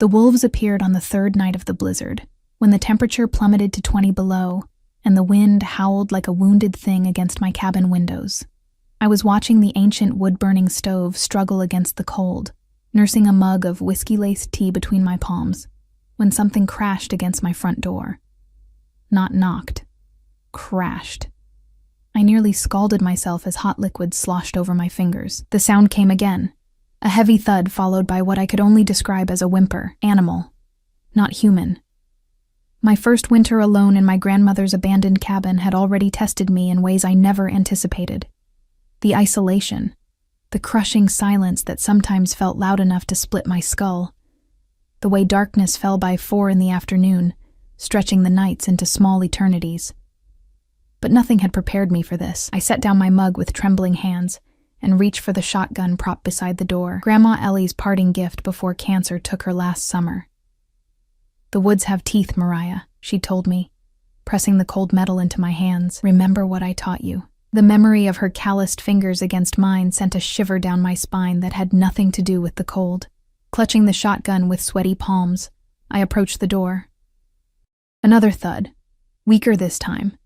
The wolves appeared on the third night of the blizzard, when the temperature plummeted to 20 below, and the wind howled like a wounded thing against my cabin windows. I was watching the ancient wood-burning stove struggle against the cold, nursing a mug of whiskey-laced tea between my palms, when something crashed against my front door. Not knocked. Crashed. I nearly scalded myself as hot liquid sloshed over my fingers. The sound came again, a heavy thud followed by what I could only describe as a whimper. Animal, not human. My first winter alone in my grandmother's abandoned cabin had already tested me in ways I never anticipated. The isolation, the crushing silence that sometimes felt loud enough to split my skull, the way darkness fell by 4 in the afternoon, stretching the nights into small eternities. But nothing had prepared me for this. I set down my mug with trembling hands and reached for the shotgun propped beside the door, Grandma Ellie's parting gift before cancer took her last summer. "The woods have teeth, Mariah," she told me, pressing the cold metal into my hands. "Remember what I taught you." The memory of her calloused fingers against mine sent a shiver down my spine that had nothing to do with the cold. Clutching the shotgun with sweaty palms, I approached the door. Another thud, weaker this time,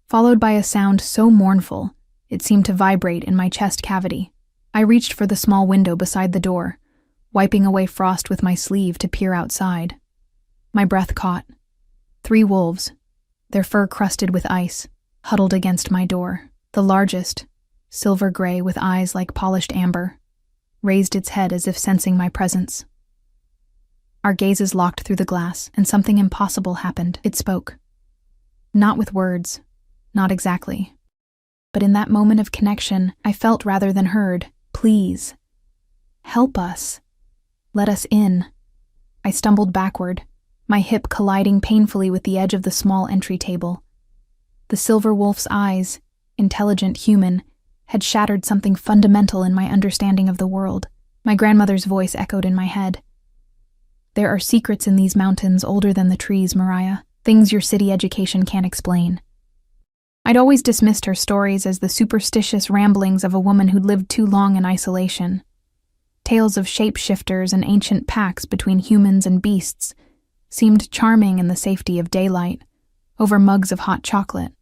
followed by a sound so mournful it seemed to vibrate in my chest cavity. I reached for the small window beside the door, wiping away frost with my sleeve to peer outside. My breath caught. 3 wolves, their fur crusted with ice, huddled against my door. The largest, silver gray with eyes like polished amber, raised its head as if sensing my presence. Our gazes locked through the glass, and something impossible happened. It spoke. Not with words, not exactly. But in that moment of connection, I felt rather than heard. "Please. Help us. Let us in." I stumbled backward, my hip colliding painfully with the edge of the small entry table. The silver wolf's eyes, intelligent human, had shattered something fundamental in my understanding of the world. My grandmother's voice echoed in my head. "There are secrets in these mountains older than the trees, Mariah, things your city education can't explain." I'd always dismissed her stories as the superstitious ramblings of a woman who'd lived too long in isolation. Tales of shapeshifters and ancient pacts between humans and beasts seemed charming in the safety of daylight, over mugs of hot chocolate.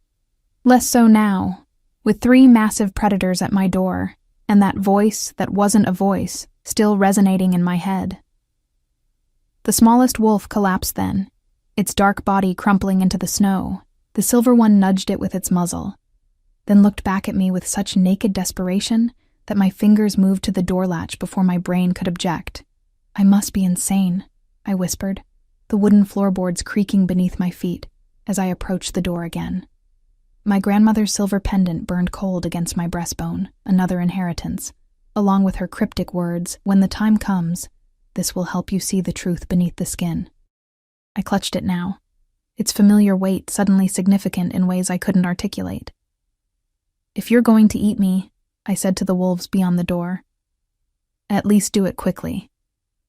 Less so now, with 3 massive predators at my door, and that voice that wasn't a voice still resonating in my head. The smallest wolf collapsed then, its dark body crumpling into the snow. The silver one nudged it with its muzzle, then looked back at me with such naked desperation that my fingers moved to the door latch before my brain could object. "I must be insane," I whispered, the wooden floorboards creaking beneath my feet as I approached the door again. My grandmother's silver pendant burned cold against my breastbone, another inheritance, along with her cryptic words, "When the time comes, this will help you see the truth beneath the skin." I clutched it now, its familiar weight suddenly significant in ways I couldn't articulate. "If you're going to eat me," I said to the wolves beyond the door, "at least do it quickly."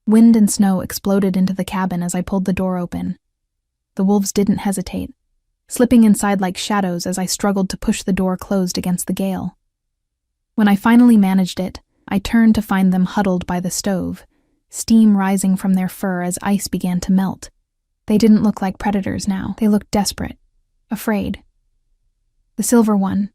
Wind and snow exploded into the cabin as I pulled the door open. The wolves didn't hesitate, slipping inside like shadows as I struggled to push the door closed against the gale. When I finally managed it, I turned to find them huddled by the stove, steam rising from their fur as ice began to melt. They didn't look like predators now. They looked desperate, afraid. The silver one,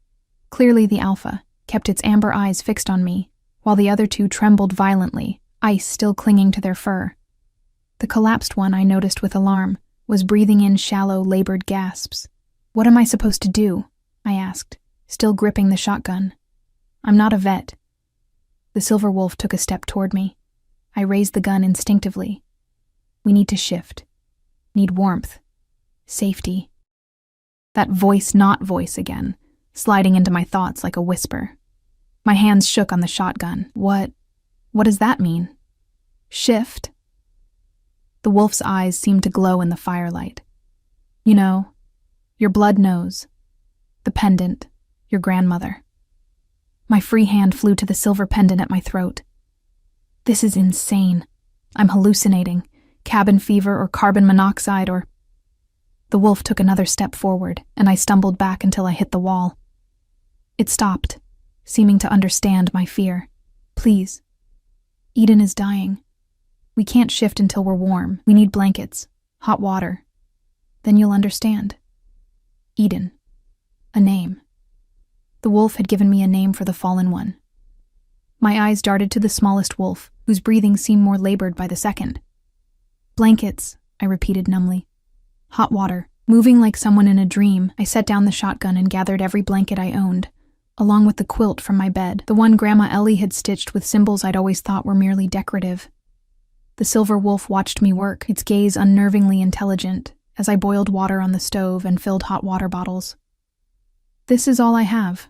clearly the alpha, kept its amber eyes fixed on me, while the other 2 trembled violently, ice still clinging to their fur. The collapsed one, I noticed with alarm, was breathing in shallow, labored gasps. "What am I supposed to do?" I asked, still gripping the shotgun. "I'm not a vet." The silver wolf took a step toward me. I raised the gun instinctively. "We need to shift. Need warmth. Safety." That voice not voice again, sliding into my thoughts like a whisper. My hands shook on the shotgun. What does that mean? Shift? The wolf's eyes seemed to glow in the firelight. "You know, your blood knows. The pendant, your grandmother." My free hand flew to the silver pendant at my throat. This is insane. I'm hallucinating. Cabin fever or carbon monoxide or... The wolf took another step forward, and I stumbled back until I hit the wall. It stopped, seeming to understand my fear. "Please. Eden is dying. We can't shift until we're warm. We need blankets, hot water. Then you'll understand. Eden. A name. The wolf had given me a name for the fallen one. My eyes darted to the smallest wolf, whose breathing seemed more labored by the second. Blankets, I repeated numbly. Hot water. Moving like someone in a dream, I set down the shotgun and gathered every blanket I owned, along with the quilt from my bed, the one Grandma Ellie had stitched with symbols I'd always thought were merely decorative. The silver wolf watched me work, its gaze unnervingly intelligent, as I boiled water on the stove and filled hot water bottles. "This is all I have,"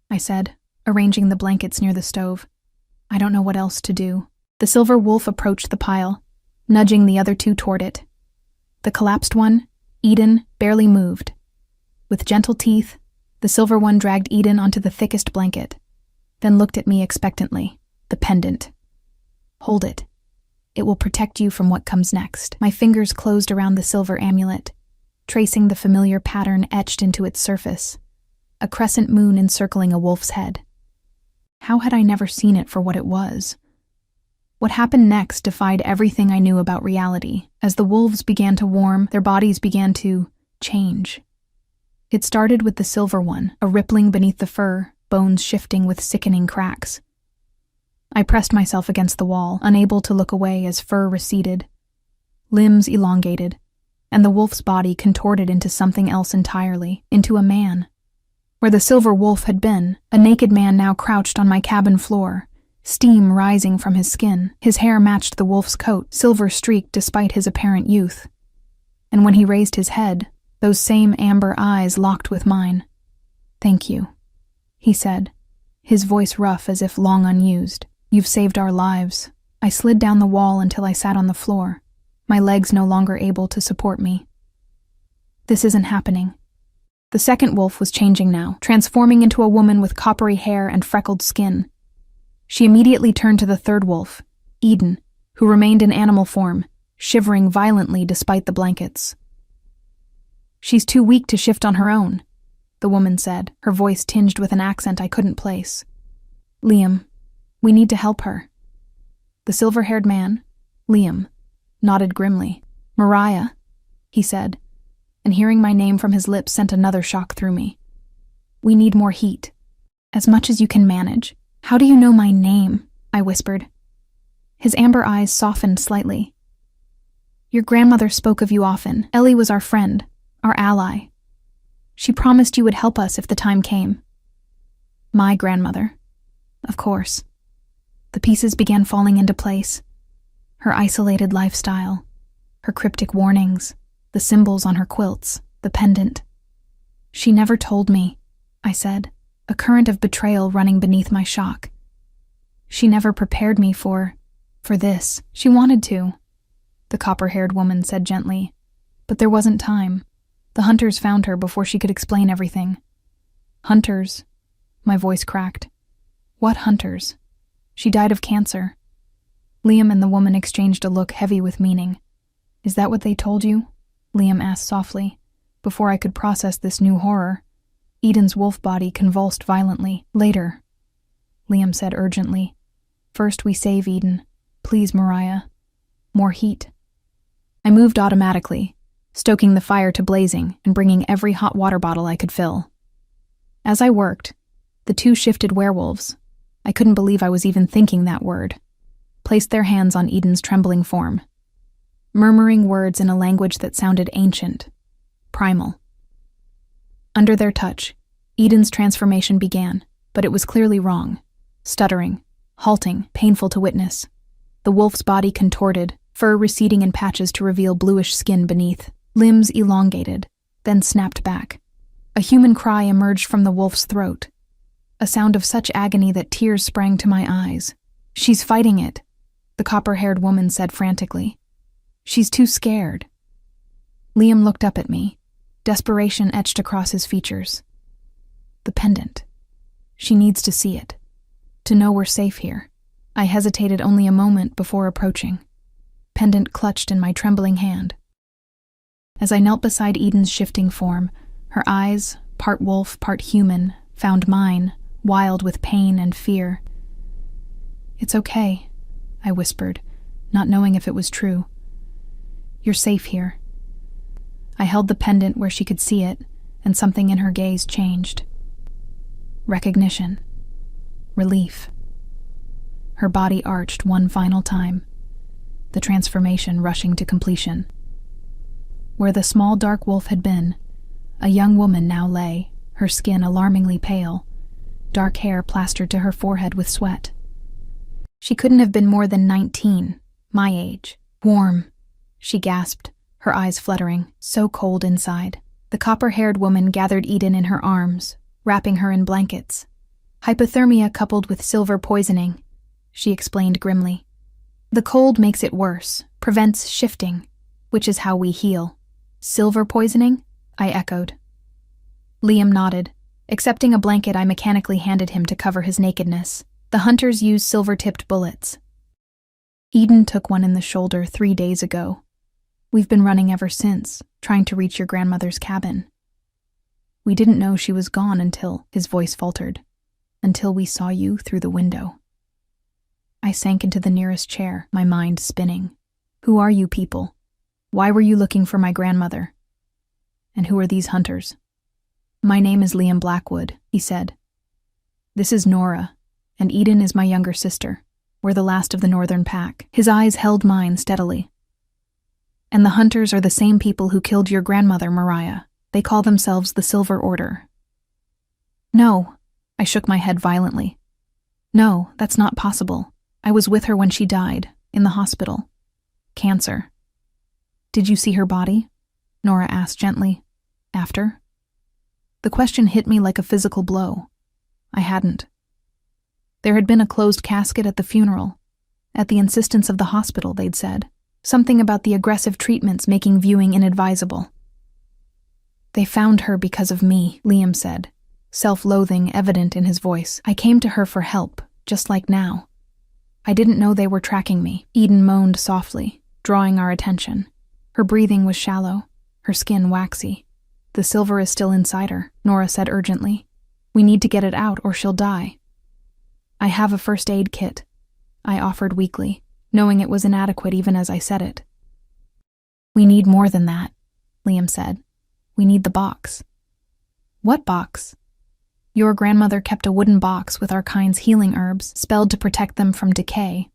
I said, arranging the blankets near the stove. "I don't know what else to do." The silver wolf approached the pile, nudging the other two toward it. The collapsed one, Eden, barely moved. With gentle teeth, the silver one dragged Eden onto the thickest blanket, then looked at me expectantly. The pendant. "Hold it. It will protect you from what comes next." My fingers closed around the silver amulet, tracing the familiar pattern etched into its surface, a crescent moon encircling a wolf's head. How had I never seen it for what it was? What happened next defied everything I knew about reality. As the wolves began to warm, their bodies began to change. It started with the silver one, a rippling beneath the fur, bones shifting with sickening cracks. I pressed myself against the wall, unable to look away as fur receded. Limbs elongated, and the wolf's body contorted into something else entirely, into a man. Where the silver wolf had been, a naked man now crouched on my cabin floor, steam rising from his skin. His hair matched the wolf's coat, silver-streaked despite his apparent youth. And when he raised his head, those same amber eyes locked with mine. "Thank you," he said, his voice rough as if long unused. "You've saved our lives." I slid down the wall until I sat on the floor, my legs no longer able to support me. This isn't happening. The second wolf was changing now, transforming into a woman with coppery hair and freckled skin. She immediately turned to the third wolf, Eden, who remained in animal form, shivering violently despite the blankets. "She's too weak to shift on her own," the woman said, her voice tinged with an accent I couldn't place. "Liam, we need to help her." The silver-haired man, Liam, nodded grimly. "Mariah," he said, and hearing my name from his lips sent another shock through me. "We need more heat. As much as you can manage." "How do you know my name?" I whispered. His amber eyes softened slightly. "Your grandmother spoke of you often. Ellie was our friend, our ally. She promised you would help us if the time came." "My grandmother. Of course." The pieces began falling into place. Her isolated lifestyle, her cryptic warnings, the symbols on her quilts, the pendant. "She never told me," I said, a current of betrayal running beneath my shock. "She never prepared me for this. She wanted to," the copper-haired woman said gently. "But there wasn't time. The hunters found her before she could explain everything." "Hunters?" My voice cracked. "What hunters?" "She died of cancer." Liam and the woman exchanged a look heavy with meaning. "Is that what they told you?" Liam asked softly, before I could process this new horror. Eden's wolf body convulsed violently. "Later," Liam said urgently. "First we save Eden. Please, Mariah. More heat." I moved automatically, stoking the fire to blazing and bringing every hot water bottle I could fill. As I worked, the two shifted werewolves, I couldn't believe I was even thinking that word, placed their hands on Eden's trembling form, murmuring words in a language that sounded ancient, primal. Under their touch, Eden's transformation began, but it was clearly wrong. Stuttering, halting, painful to witness. The wolf's body contorted, fur receding in patches to reveal bluish skin beneath. Limbs elongated, then snapped back. A human cry emerged from the wolf's throat, a sound of such agony that tears sprang to my eyes. "She's fighting it," the copper-haired woman said frantically. "She's too scared." Liam looked up at me, desperation etched across his features. "The pendant. She needs to see it, to know we're safe here." I hesitated only a moment before approaching, pendant clutched in my trembling hand. As I knelt beside Eden's shifting form, her eyes, part wolf, part human, found mine, wild with pain and fear. "It's okay," I whispered, not knowing if it was true. "You're safe here." I held the pendant where she could see it, and something in her gaze changed. Recognition. Relief. Her body arched one final time, the transformation rushing to completion. Where the small dark wolf had been, a young woman now lay, her skin alarmingly pale, dark hair plastered to her forehead with sweat. She couldn't have been more than 19, my age. "Warm," she gasped, her eyes fluttering, so cold inside. The copper-haired woman gathered Eden in her arms, wrapping her in blankets. "Hypothermia coupled with silver poisoning," she explained grimly. "The cold makes it worse, prevents shifting, which is how we heal." "Silver poisoning?" I echoed. Liam nodded. Accepting a blanket, I mechanically handed him to cover his nakedness. The hunters used silver-tipped bullets. "Eden took one in the shoulder 3 days ago. We've been running ever since, trying to reach your grandmother's cabin. We didn't know she was gone until," his voice faltered, "until we saw you through the window." I sank into the nearest chair, my mind spinning. "Who are you people? Why were you looking for my grandmother? And who are these hunters?" "My name is Liam Blackwood," he said. "This is Nora, and Eden is my younger sister. We're the last of the northern pack." His eyes held mine steadily. "And the hunters are the same people who killed your grandmother, Mariah. They call themselves the Silver Order." "No," I shook my head violently. "No, that's not possible. I was with her when she died, in the hospital. Cancer." "Did you see her body?" Nora asked gently. "After?" The question hit me like a physical blow. I hadn't. There had been a closed casket at the funeral. At the insistence of the hospital, they'd said. Something about the aggressive treatments making viewing inadvisable. "They found her because of me," Liam said, self-loathing evident in his voice. "I came to her for help, just like now. I didn't know they were tracking me." Eden moaned softly, drawing our attention. Her breathing was shallow, her skin waxy. "The silver is still inside her," Nora said urgently. "We need to get it out or she'll die." "I have a first aid kit," I offered weakly, knowing it was inadequate even as I said it. "We need more than that," Liam said. "We need the box." "What box?" "Your grandmother kept a wooden box with our kind's healing herbs, spelled to protect them from decay,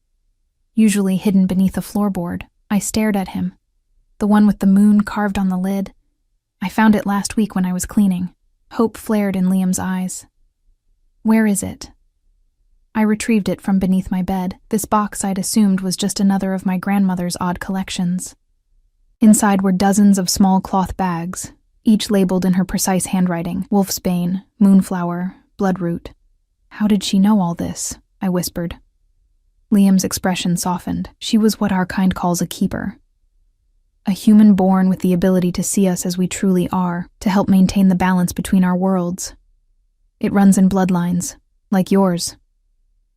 usually hidden beneath a floorboard." I stared at him. "The one with the moon carved on the lid? I found it last week when I was cleaning." Hope flared in Liam's eyes. "Where is it?" I retrieved it from beneath my bed. This box I'd assumed was just another of my grandmother's odd collections. Inside were dozens of small cloth bags, each labeled in her precise handwriting: Wolf's Bane, Moonflower, Bloodroot. "How did she know all this?" I whispered. Liam's expression softened. "She was what our kind calls a keeper. A human born with the ability to see us as we truly are, to help maintain the balance between our worlds. It runs in bloodlines, like yours."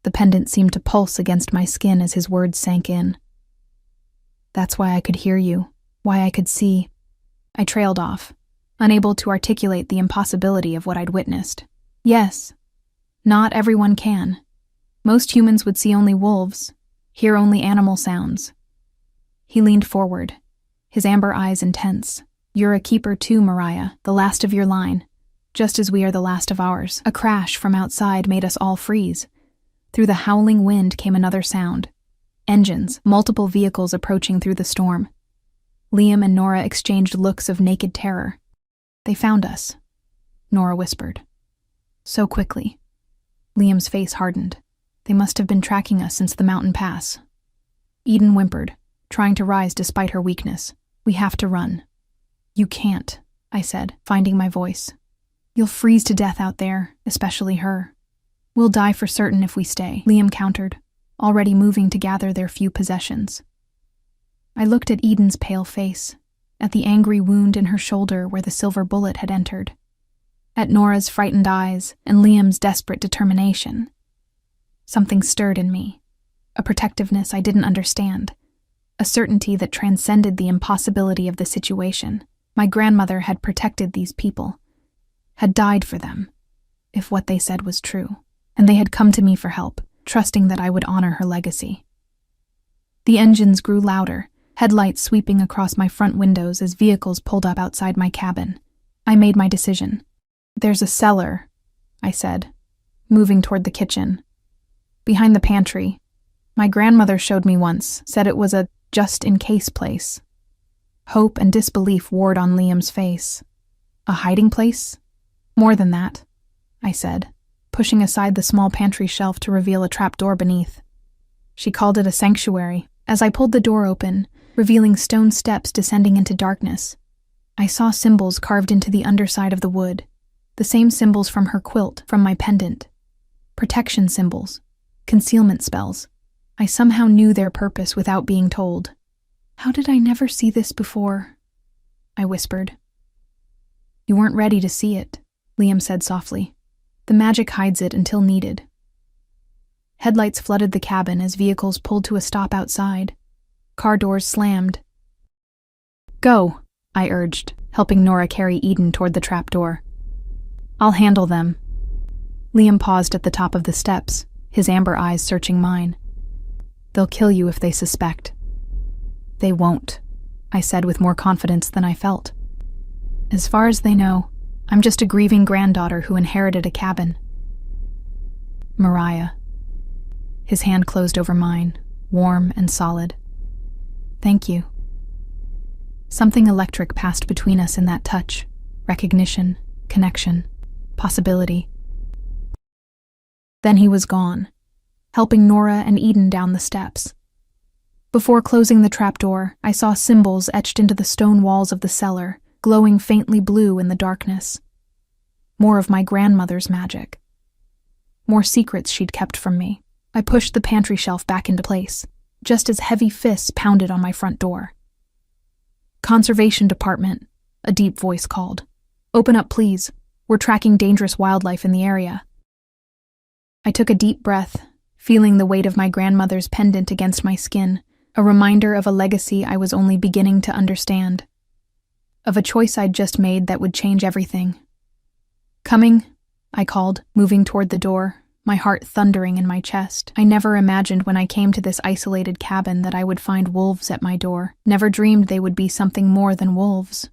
The pendant seemed to pulse against my skin as his words sank in. "That's why I could hear you, why I could see." I trailed off, unable to articulate the impossibility of what I'd witnessed. "Yes, not everyone can. Most humans would see only wolves, hear only animal sounds." He leaned forward, his amber eyes intense. "You're a keeper too, Mariah, the last of your line, just as we are the last of ours." A crash from outside made us all freeze. Through the howling wind came another sound. Engines, multiple vehicles approaching through the storm. Liam and Nora exchanged looks of naked terror. "They found us," Nora whispered. "So quickly." Liam's face hardened. "They must have been tracking us since the mountain pass." Eden whimpered, trying to rise despite her weakness. "We have to run." "You can't," I said, finding my voice. "You'll freeze to death out there, especially her." "We'll die for certain if we stay," Liam countered, already moving to gather their few possessions. I looked at Eden's pale face, at the angry wound in her shoulder where the silver bullet had entered, at Nora's frightened eyes and Liam's desperate determination. Something stirred in me, a protectiveness I didn't understand, a certainty that transcended the impossibility of the situation. My grandmother had protected these people, had died for them, if what they said was true, and they had come to me for help, trusting that I would honor her legacy. The engines grew louder, headlights sweeping across my front windows as vehicles pulled up outside my cabin. I made my decision. "There's a cellar," I said, moving toward the kitchen. "Behind the pantry. My grandmother showed me once, said it was a just-in-case place." Hope and disbelief warred on Liam's face. "A hiding place?" "More than that," I said, pushing aside the small pantry shelf to reveal a trapdoor beneath. She called it a sanctuary. As I pulled the door open, revealing stone steps descending into darkness, I saw symbols carved into the underside of the wood, the same symbols from her quilt, from my pendant. Protection symbols, concealment spells. I somehow knew their purpose without being told. "How did I never see this before?" I whispered. "You weren't ready to see it," Liam said softly. "The magic hides it until needed." Headlights flooded the cabin as vehicles pulled to a stop outside. Car doors slammed. "Go," I urged, helping Nora carry Eden toward the trapdoor. "I'll handle them." Liam paused at the top of the steps, his amber eyes searching mine. "They'll kill you if they suspect." "They won't," I said with more confidence than I felt. "As far as they know, I'm just a grieving granddaughter who inherited a cabin." "Mariah." His hand closed over mine, warm and solid. "Thank you." Something electric passed between us in that touch. Recognition, connection, possibility. Then he was gone, helping Nora and Eden down the steps. Before closing the trapdoor, I saw symbols etched into the stone walls of the cellar, glowing faintly blue in the darkness. More of my grandmother's magic. More secrets she'd kept from me. I pushed the pantry shelf back into place, just as heavy fists pounded on my front door. "Conservation Department," a deep voice called. "Open up, please. We're tracking dangerous wildlife in the area." I took a deep breath, feeling the weight of my grandmother's pendant against my skin, a reminder of a legacy I was only beginning to understand. Of a choice I'd just made that would change everything. "Coming," I called, moving toward the door, my heart thundering in my chest. I never imagined when I came to this isolated cabin that I would find wolves at my door. Never dreamed they would be something more than wolves.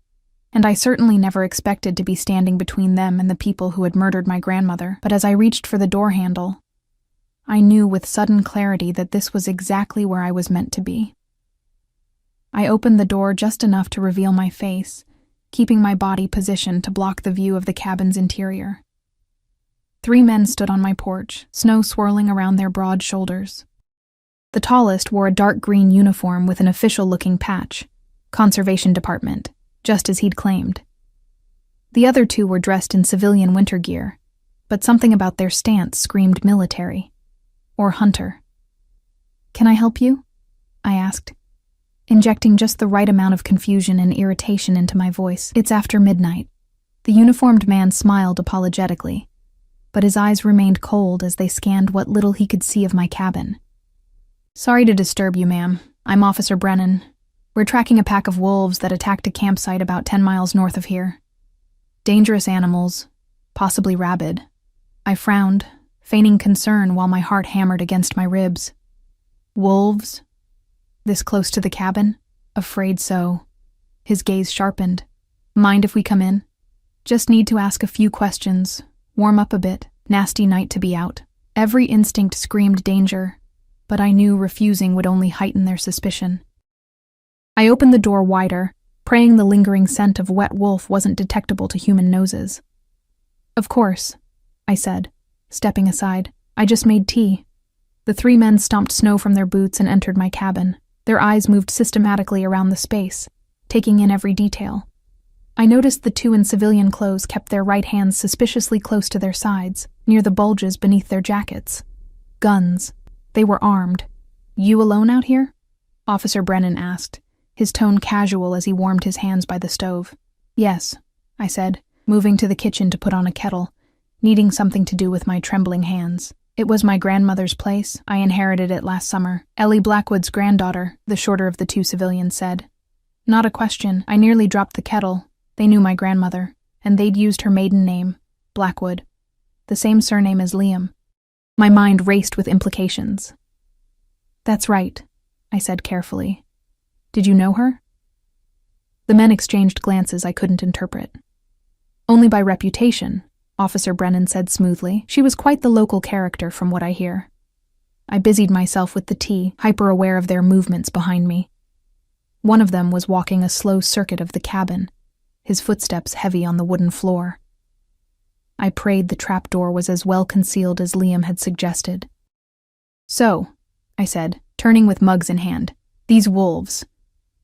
And I certainly never expected to be standing between them and the people who had murdered my grandmother. But as I reached for the door handle, I knew with sudden clarity that this was exactly where I was meant to be. I opened the door just enough to reveal my face, keeping my body positioned to block the view of the cabin's interior. 3 men stood on my porch, snow swirling around their broad shoulders. The tallest wore a dark green uniform with an official-looking patch, Conservation Department, just as he'd claimed. The other 2 were dressed in civilian winter gear, but something about their stance screamed military. Or hunter. "Can I help you?" I asked, injecting just the right amount of confusion and irritation into my voice. "It's after midnight." The uniformed man smiled apologetically, but his eyes remained cold as they scanned what little he could see of my cabin. "Sorry to disturb you, ma'am. I'm Officer Brennan. We're tracking a pack of wolves that attacked a campsite about 10 miles north of here. Dangerous animals, possibly rabid." I frowned, feigning concern while my heart hammered against my ribs. "Wolves? This close to the cabin? Afraid so." His gaze sharpened. "Mind if we come in? Just need to ask a few questions. Warm up a bit. Nasty night to be out." Every instinct screamed danger, but I knew refusing would only heighten their suspicion. I opened the door wider, praying the lingering scent of wet wolf wasn't detectable to human noses. "Of course," I said, stepping aside. "I just made tea." The 3 men stomped snow from their boots and entered my cabin. Their eyes moved systematically around the space, taking in every detail. I noticed the 2 in civilian clothes kept their right hands suspiciously close to their sides, near the bulges beneath their jackets. Guns. They were armed. "You alone out here?" Officer Brennan asked, his tone casual as he warmed his hands by the stove. "Yes," I said, moving to the kitchen to put on a kettle, needing something to do with my trembling hands. "It was my grandmother's place. I inherited it last summer." "Ellie Blackwood's granddaughter," the shorter of the 2 civilians said. "Not a question. I nearly dropped the kettle. They knew my grandmother, and they'd used her maiden name, Blackwood, the same surname as Liam." My mind raced with implications. "That's right," I said carefully. Did you know her? The men exchanged glances I couldn't interpret. Only by reputation, Officer Brennan said smoothly. She was quite the local character from what I hear. I busied myself with the tea, hyper-aware of their movements behind me. One of them was walking a slow circuit of the cabin, his footsteps heavy on the wooden floor. I prayed the trapdoor was as well concealed as Liam had suggested. So, I said, turning with mugs in hand, these wolves,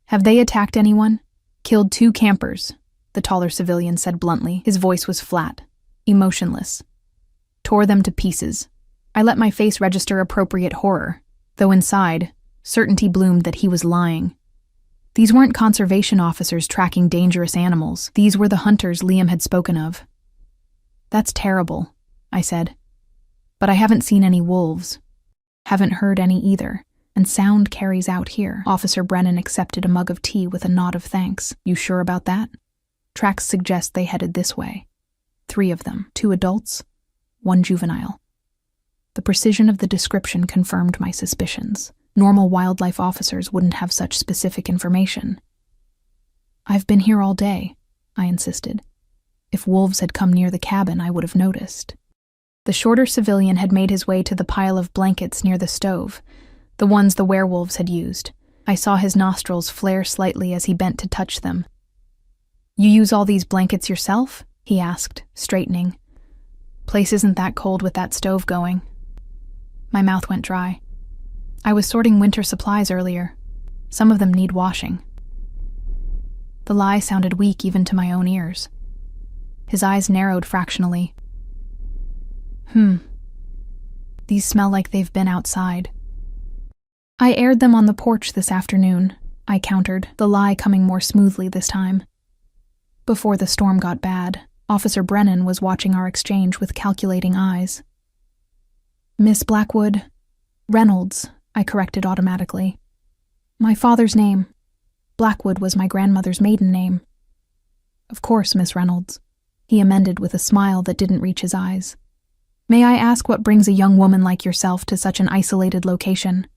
have they attacked anyone? Killed 2 campers, the taller civilian said bluntly. His voice was flat, emotionless. Tore them to pieces. I let my face register appropriate horror, though inside, certainty bloomed that he was lying. These weren't conservation officers tracking dangerous animals. These were the hunters Liam had spoken of. That's terrible, I said. But I haven't seen any wolves. Haven't heard any either, and sound carries out here. Officer Brennan accepted a mug of tea with a nod of thanks. You sure about that? Tracks suggest they headed this way. 3 of them, 2 adults, 1 juvenile. The precision of the description confirmed my suspicions. Normal wildlife officers wouldn't have such specific information. I've been here all day, I insisted. If wolves had come near the cabin, I would have noticed. The shorter civilian had made his way to the pile of blankets near the stove, the ones the werewolves had used. I saw his nostrils flare slightly as he bent to touch them. You use all these blankets yourself? He asked, straightening. Place isn't that cold with that stove going. My mouth went dry. I was sorting winter supplies earlier. Some of them need washing. The lie sounded weak even to my own ears. His eyes narrowed fractionally. These smell like they've been outside. I aired them on the porch this afternoon, I countered, the lie coming more smoothly this time. Before the storm got bad, Officer Brennan was watching our exchange with calculating eyes. Miss Blackwood, Reynolds, I corrected automatically. My father's name. Blackwood was my grandmother's maiden name. Of course, Miss Reynolds, he amended with a smile that didn't reach his eyes. May I ask what brings a young woman like yourself to such an isolated location?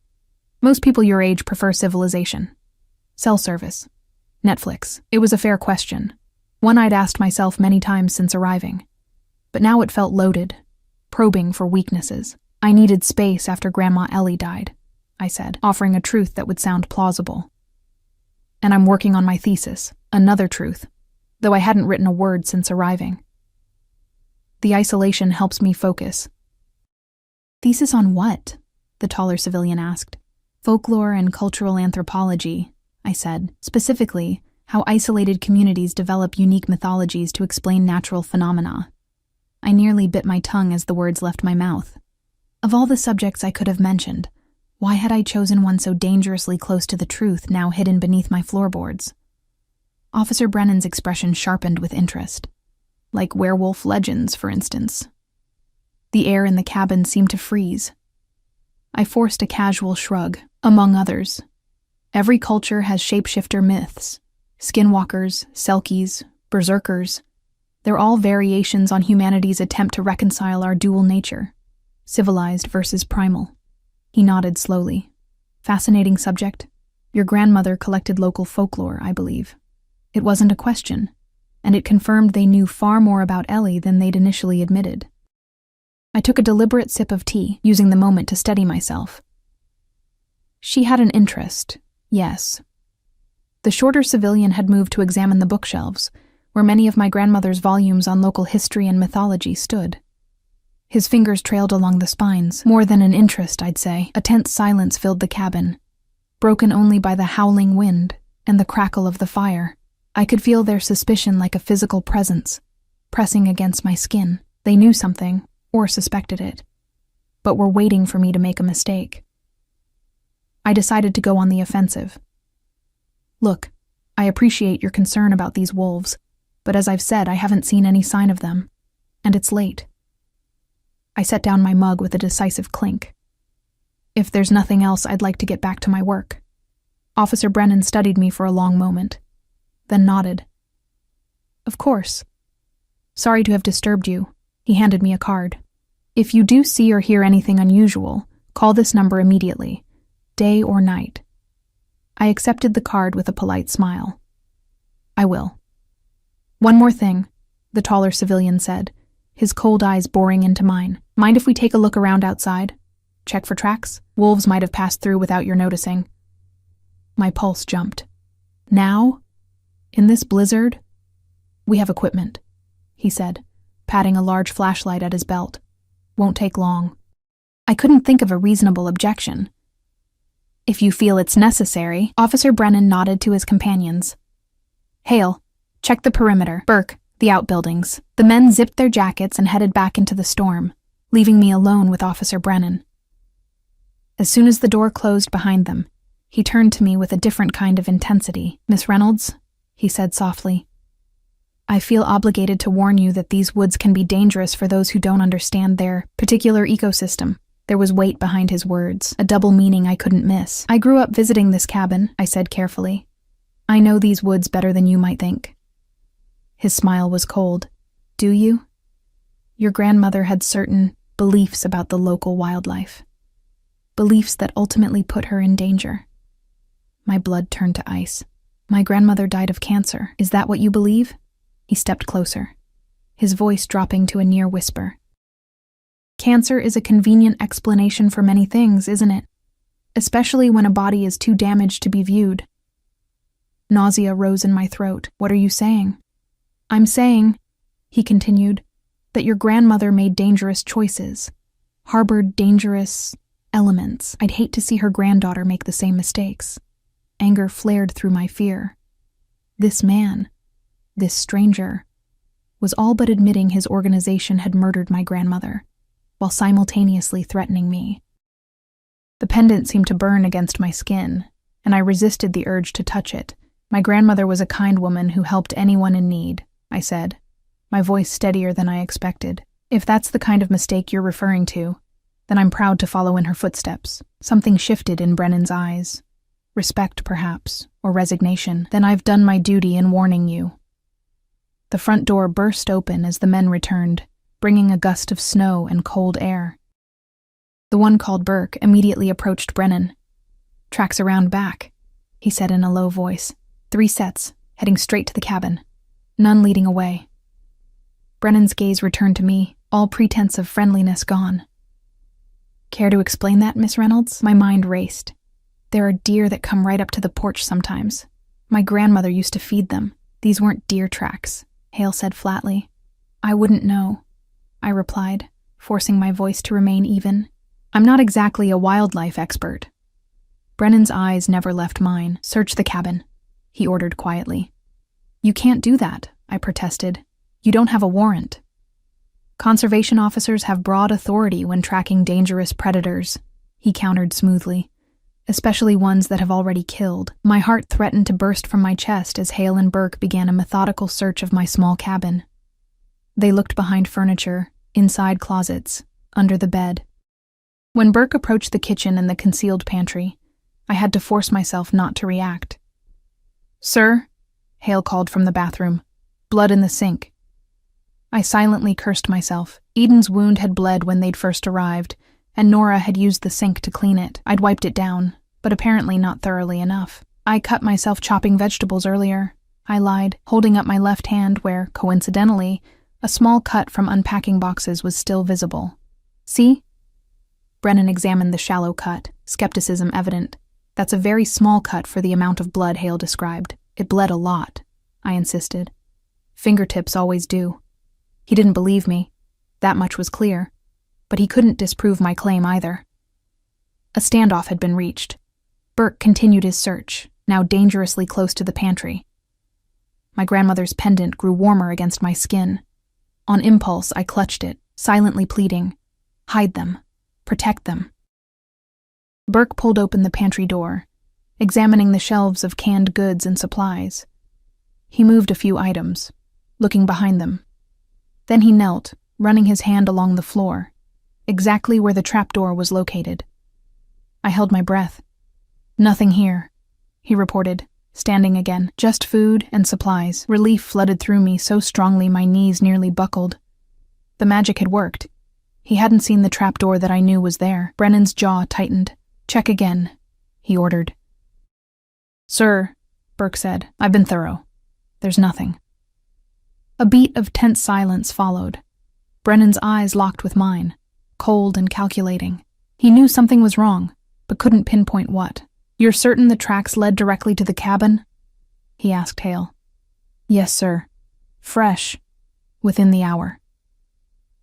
Most people your age prefer civilization. Cell service. Netflix. It was a fair question. One I'd asked myself many times since arriving. But now it felt loaded, probing for weaknesses. I needed space after Grandma Ellie died, I said, offering a truth that would sound plausible. And I'm working on my thesis, another truth, though I hadn't written a word since arriving. The isolation helps me focus. Thesis on what? The taller civilian asked. Folklore and cultural anthropology, I said, specifically, how isolated communities develop unique mythologies to explain natural phenomena. I nearly bit my tongue as the words left my mouth. Of all the subjects I could have mentioned, why had I chosen one so dangerously close to the truth now hidden beneath my floorboards? Officer Brennan's expression sharpened with interest. Like werewolf legends, for instance. The air in the cabin seemed to freeze. I forced a casual shrug. Among others, every culture has shapeshifter myths. Skinwalkers, Selkies, berserkers. They're all variations on humanity's attempt to reconcile our dual nature. Civilized versus primal. He nodded slowly. Fascinating subject. Your grandmother collected local folklore, I believe. It wasn't a question, and it confirmed they knew far more about Ellie than they'd initially admitted. I took a deliberate sip of tea, using the moment to steady myself. She had an interest, yes. The shorter civilian had moved to examine the bookshelves, where many of my grandmother's volumes on local history and mythology stood. His fingers trailed along the spines, more than an interest, I'd say. A tense silence filled the cabin, broken only by the howling wind and the crackle of the fire. I could feel their suspicion like a physical presence, pressing against my skin. They knew something, or suspected it, but were waiting for me to make a mistake. I decided to go on the offensive. Look, I appreciate your concern about these wolves, but as I've said, I haven't seen any sign of them, and it's late. I set down my mug with a decisive clink. If there's nothing else, I'd like to get back to my work. Officer Brennan studied me for a long moment, then nodded. Of course. Sorry to have disturbed you. He handed me a card. If you do see or hear anything unusual, call this number immediately, day or night. I accepted the card with a polite smile. I will. One more thing, the taller civilian said, his cold eyes boring into mine. Mind if we take a look around outside? Check for tracks? Wolves might have passed through without your noticing. My pulse jumped. Now? In this blizzard? We have equipment, he said, patting a large flashlight at his belt. Won't take long. I couldn't think of a reasonable objection. If you feel it's necessary, Officer Brennan nodded to his companions. Hale, check the perimeter. Burke, the outbuildings. The men zipped their jackets and headed back into the storm, leaving me alone with Officer Brennan. As soon as the door closed behind them, he turned to me with a different kind of intensity. Miss Reynolds, he said softly, I feel obligated to warn you that these woods can be dangerous for those who don't understand their particular ecosystem. There was weight behind his words, a double meaning I couldn't miss. I grew up visiting this cabin, I said carefully. I know these woods better than you might think. His smile was cold. Do you? Your grandmother had certain beliefs about the local wildlife. Beliefs that ultimately put her in danger. My blood turned to ice. My grandmother died of cancer. Is that what you believe? He stepped closer, his voice dropping to a near whisper. Cancer is a convenient explanation for many things, isn't it? Especially when a body is too damaged to be viewed. Nausea rose in my throat. What are you saying? I'm saying, he continued, that your grandmother made dangerous choices, harbored dangerous elements. I'd hate to see her granddaughter make the same mistakes. Anger flared through my fear. This man, this stranger, was all but admitting his organization had murdered my grandmother, while simultaneously threatening me. The pendant seemed to burn against my skin, and I resisted the urge to touch it. My grandmother was a kind woman who helped anyone in need, I said, my voice steadier than I expected. If that's the kind of mistake you're referring to, then I'm proud to follow in her footsteps. Something shifted in Brennan's eyes. Respect, perhaps, or resignation. Then I've done my duty in warning you. The front door burst open as the men returned, bringing a gust of snow and cold air. The one called Burke immediately approached Brennan. Tracks around back, he said in a low voice. 3 sets, heading straight to the cabin. None leading away. Brennan's gaze returned to me, all pretense of friendliness gone. Care to explain that, Miss Reynolds? My mind raced. There are deer that come right up to the porch sometimes. My grandmother used to feed them. These weren't deer tracks, Hale said flatly. I wouldn't know, I replied, forcing my voice to remain even. I'm not exactly a wildlife expert. Brennan's eyes never left mine. Search the cabin, he ordered quietly. You can't do that, I protested. You don't have a warrant. Conservation officers have broad authority when tracking dangerous predators, he countered smoothly, especially ones that have already killed. My heart threatened to burst from my chest as Hale and Burke began a methodical search of my small cabin. They looked behind furniture, inside closets, under the bed. When Burke approached the kitchen and the concealed pantry, I had to force myself not to react. Sir, Hale called from the bathroom, blood in the sink. I silently cursed myself. Eden's wound had bled when they'd first arrived, and Nora had used the sink to clean it. I'd wiped it down, but apparently not thoroughly enough. I cut myself chopping vegetables earlier, I lied, holding up my left hand where, coincidentally, a small cut from unpacking boxes was still visible. See? Brennan examined the shallow cut, skepticism evident. That's a very small cut for the amount of blood Hale described. It bled a lot, I insisted. Fingertips always do. He didn't believe me. That much was clear. But he couldn't disprove my claim either. A standoff had been reached. Burke continued his search, now dangerously close to the pantry. My grandmother's pendant grew warmer against my skin. On impulse, I clutched it, silently pleading, hide them, protect them. Burke pulled open the pantry door, examining the shelves of canned goods and supplies. He moved a few items, looking behind them. Then he knelt, running his hand along the floor, exactly where the trapdoor was located. I held my breath. Nothing here, he reported, standing again. Just food and supplies. Relief flooded through me so strongly my knees nearly buckled. The magic had worked. He hadn't seen the trapdoor that I knew was there. Brennan's jaw tightened. Check again, he ordered. Sir, Burke said, I've been thorough. There's nothing. A beat of tense silence followed. Brennan's eyes locked with mine, cold and calculating. He knew something was wrong, but couldn't pinpoint what. You're certain the tracks led directly to the cabin? He asked Hale. Yes, sir. Fresh. Within the hour.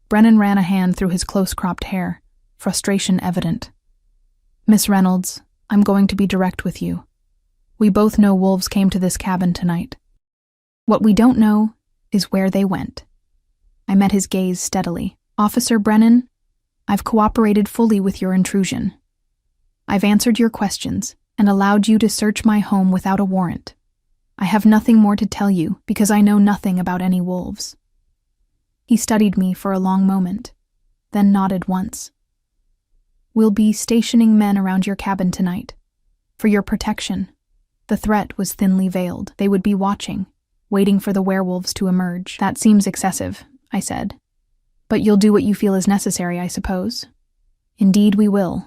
Brennan ran a hand through his close-cropped hair, frustration evident. Miss Reynolds, I'm going to be direct with you. We both know wolves came to this cabin tonight. What we don't know is where they went. I met his gaze steadily. Officer Brennan, I've cooperated fully with your intrusion. I've answered your questions and allowed you to search my home without a warrant. I have nothing more to tell you because I know nothing about any wolves. He studied me for a long moment, then nodded once. We'll be stationing men around your cabin tonight. For your protection. The threat was thinly veiled. They would be watching, waiting for the werewolves to emerge. That seems excessive, I said. But you'll do what you feel is necessary, I suppose? Indeed we will.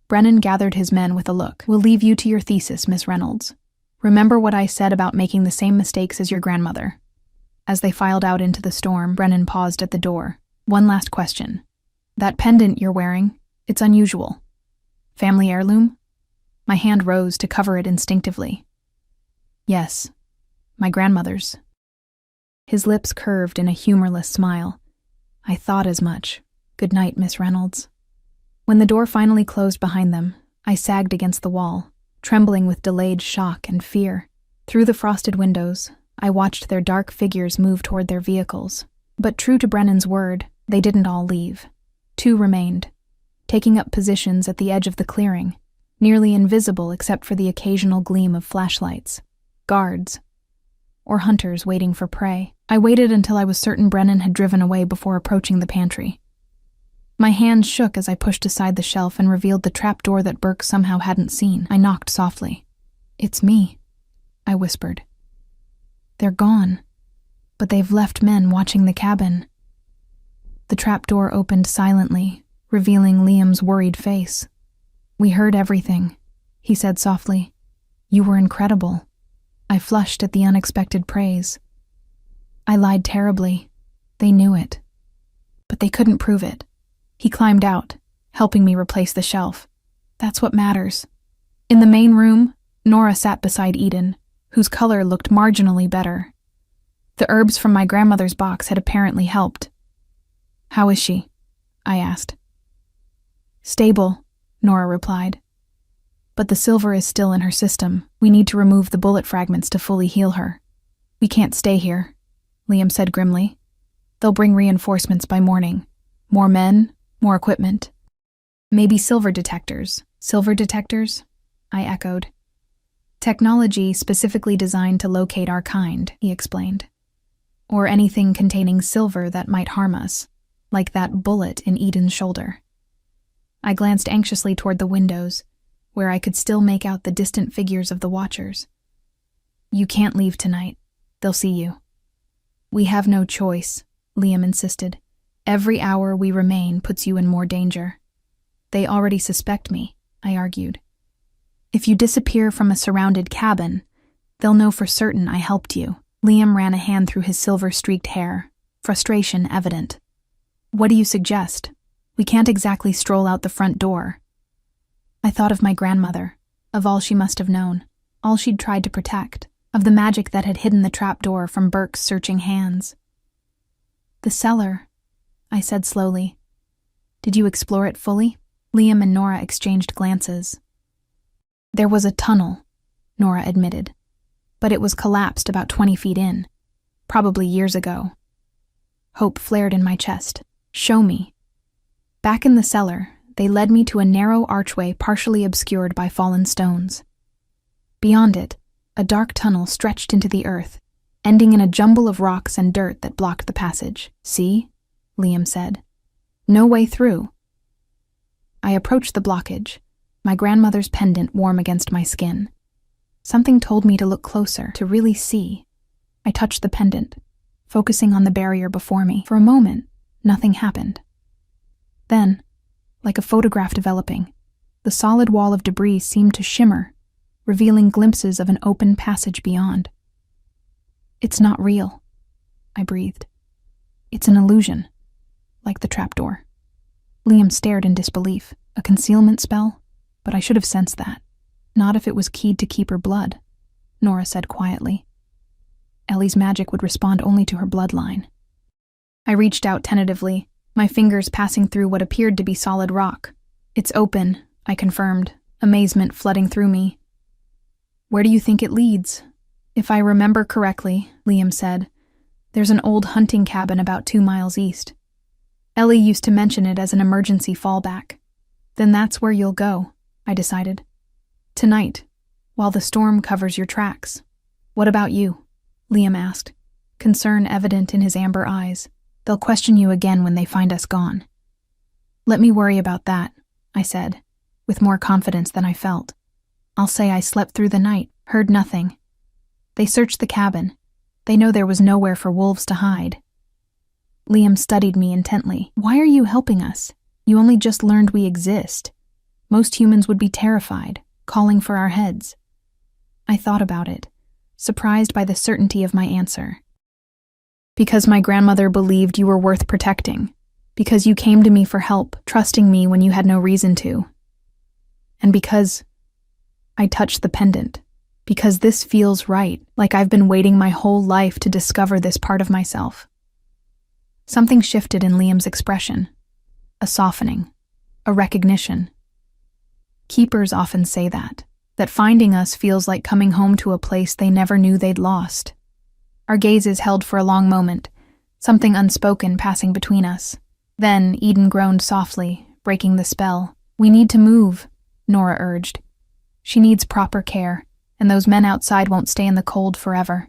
Brennan gathered his men with a look. We'll leave you to your thesis, Miss Reynolds. Remember what I said about making the same mistakes as your grandmother. As they filed out into the storm, Brennan paused at the door. One last question. That pendant you're wearing, it's unusual. Family heirloom? My hand rose to cover it instinctively. Yes, my grandmother's. His lips curved in a humorless smile. I thought as much. Good night, Miss Reynolds. When the door finally closed behind them, I sagged against the wall, trembling with delayed shock and fear. Through the frosted windows, I watched their dark figures move toward their vehicles. But true to Brennan's word, they didn't all leave. 2 remained, taking up positions at the edge of the clearing, nearly invisible except for the occasional gleam of flashlights. Guards. Or hunters waiting for prey. I waited until I was certain Brennan had driven away before approaching the pantry. My hand shook as I pushed aside the shelf and revealed the trapdoor that Burke somehow hadn't seen. I knocked softly. It's me, I whispered. They're gone, but they've left men watching the cabin. The trapdoor opened silently, revealing Liam's worried face. We heard everything, he said softly. You were incredible. I flushed at the unexpected praise. I lied terribly. They knew it. But they couldn't prove it. He climbed out, helping me replace the shelf. That's what matters. In the main room, Nora sat beside Eden, whose color looked marginally better. The herbs from my grandmother's box had apparently helped. How is she? I asked. Stable, Nora replied. But the silver is still in her system. We need to remove the bullet fragments to fully heal her. We can't stay here, Liam said grimly. They'll bring reinforcements by morning. More men, more equipment. Maybe silver detectors. Silver detectors? I echoed. Technology specifically designed to locate our kind, he explained. Or anything containing silver that might harm us, like that bullet in Eden's shoulder. I glanced anxiously toward the windows, where I could still make out the distant figures of the watchers. You can't leave tonight. They'll see you. We have no choice, Liam insisted. Every hour we remain puts you in more danger. They already suspect me, I argued. If you disappear from a surrounded cabin, they'll know for certain I helped you. Liam ran a hand through his silver-streaked hair, frustration evident. What do you suggest? We can't exactly stroll out the front door. I thought of my grandmother, of all she must have known, all she'd tried to protect, of the magic that had hidden the trapdoor from Burke's searching hands. The cellar, I said slowly. Did you explore it fully? Liam and Nora exchanged glances. There was a tunnel, Nora admitted, but it was collapsed about 20 feet in, probably years ago. Hope flared in my chest. Show me. Back in the cellar, they led me to a narrow archway partially obscured by fallen stones. Beyond it, a dark tunnel stretched into the earth, ending in a jumble of rocks and dirt that blocked the passage. See? Liam said. No way through. I approached the blockage, my grandmother's pendant warm against my skin. Something told me to look closer, to really see. I touched the pendant, focusing on the barrier before me. For a moment, nothing happened. Then, like a photograph developing, the solid wall of debris seemed to shimmer, revealing glimpses of an open passage beyond. "It's not real," I breathed. "It's an illusion, like the trapdoor." Liam stared in disbelief. A concealment spell? But I should have sensed that. Not if it was keyed to keep her blood, Nora said quietly. Ellie's magic would respond only to her bloodline. I reached out tentatively, my fingers passing through what appeared to be solid rock. "It's open," I confirmed, amazement flooding through me. "Where do you think it leads?" "If I remember correctly," Liam said, "there's an old hunting cabin about 2 miles east. Ellie used to mention it as an emergency fallback." "Then that's where you'll go," I decided. "Tonight, while the storm covers your tracks." "What about you?" Liam asked, concern evident in his amber eyes. "They'll question you again when they find us gone." "Let me worry about that," I said, with more confidence than I felt. "I'll say I slept through the night, heard nothing. They searched the cabin. They know there was nowhere for wolves to hide." Liam studied me intently. "Why are you helping us? You only just learned we exist. Most humans would be terrified, calling for our heads." I thought about it, surprised by the certainty of my answer. "Because my grandmother believed you were worth protecting. Because you came to me for help, trusting me when you had no reason to. And because..." I touched the pendant. "Because this feels right, like I've been waiting my whole life to discover this part of myself." Something shifted in Liam's expression. A softening. A recognition. Keepers often say that finding us feels like coming home to a place they never knew they'd lost. Our gazes held for a long moment, something unspoken passing between us. Then Eden groaned softly, breaking the spell. "We need to move," Nora urged. "She needs proper care, and those men outside won't stay in the cold forever."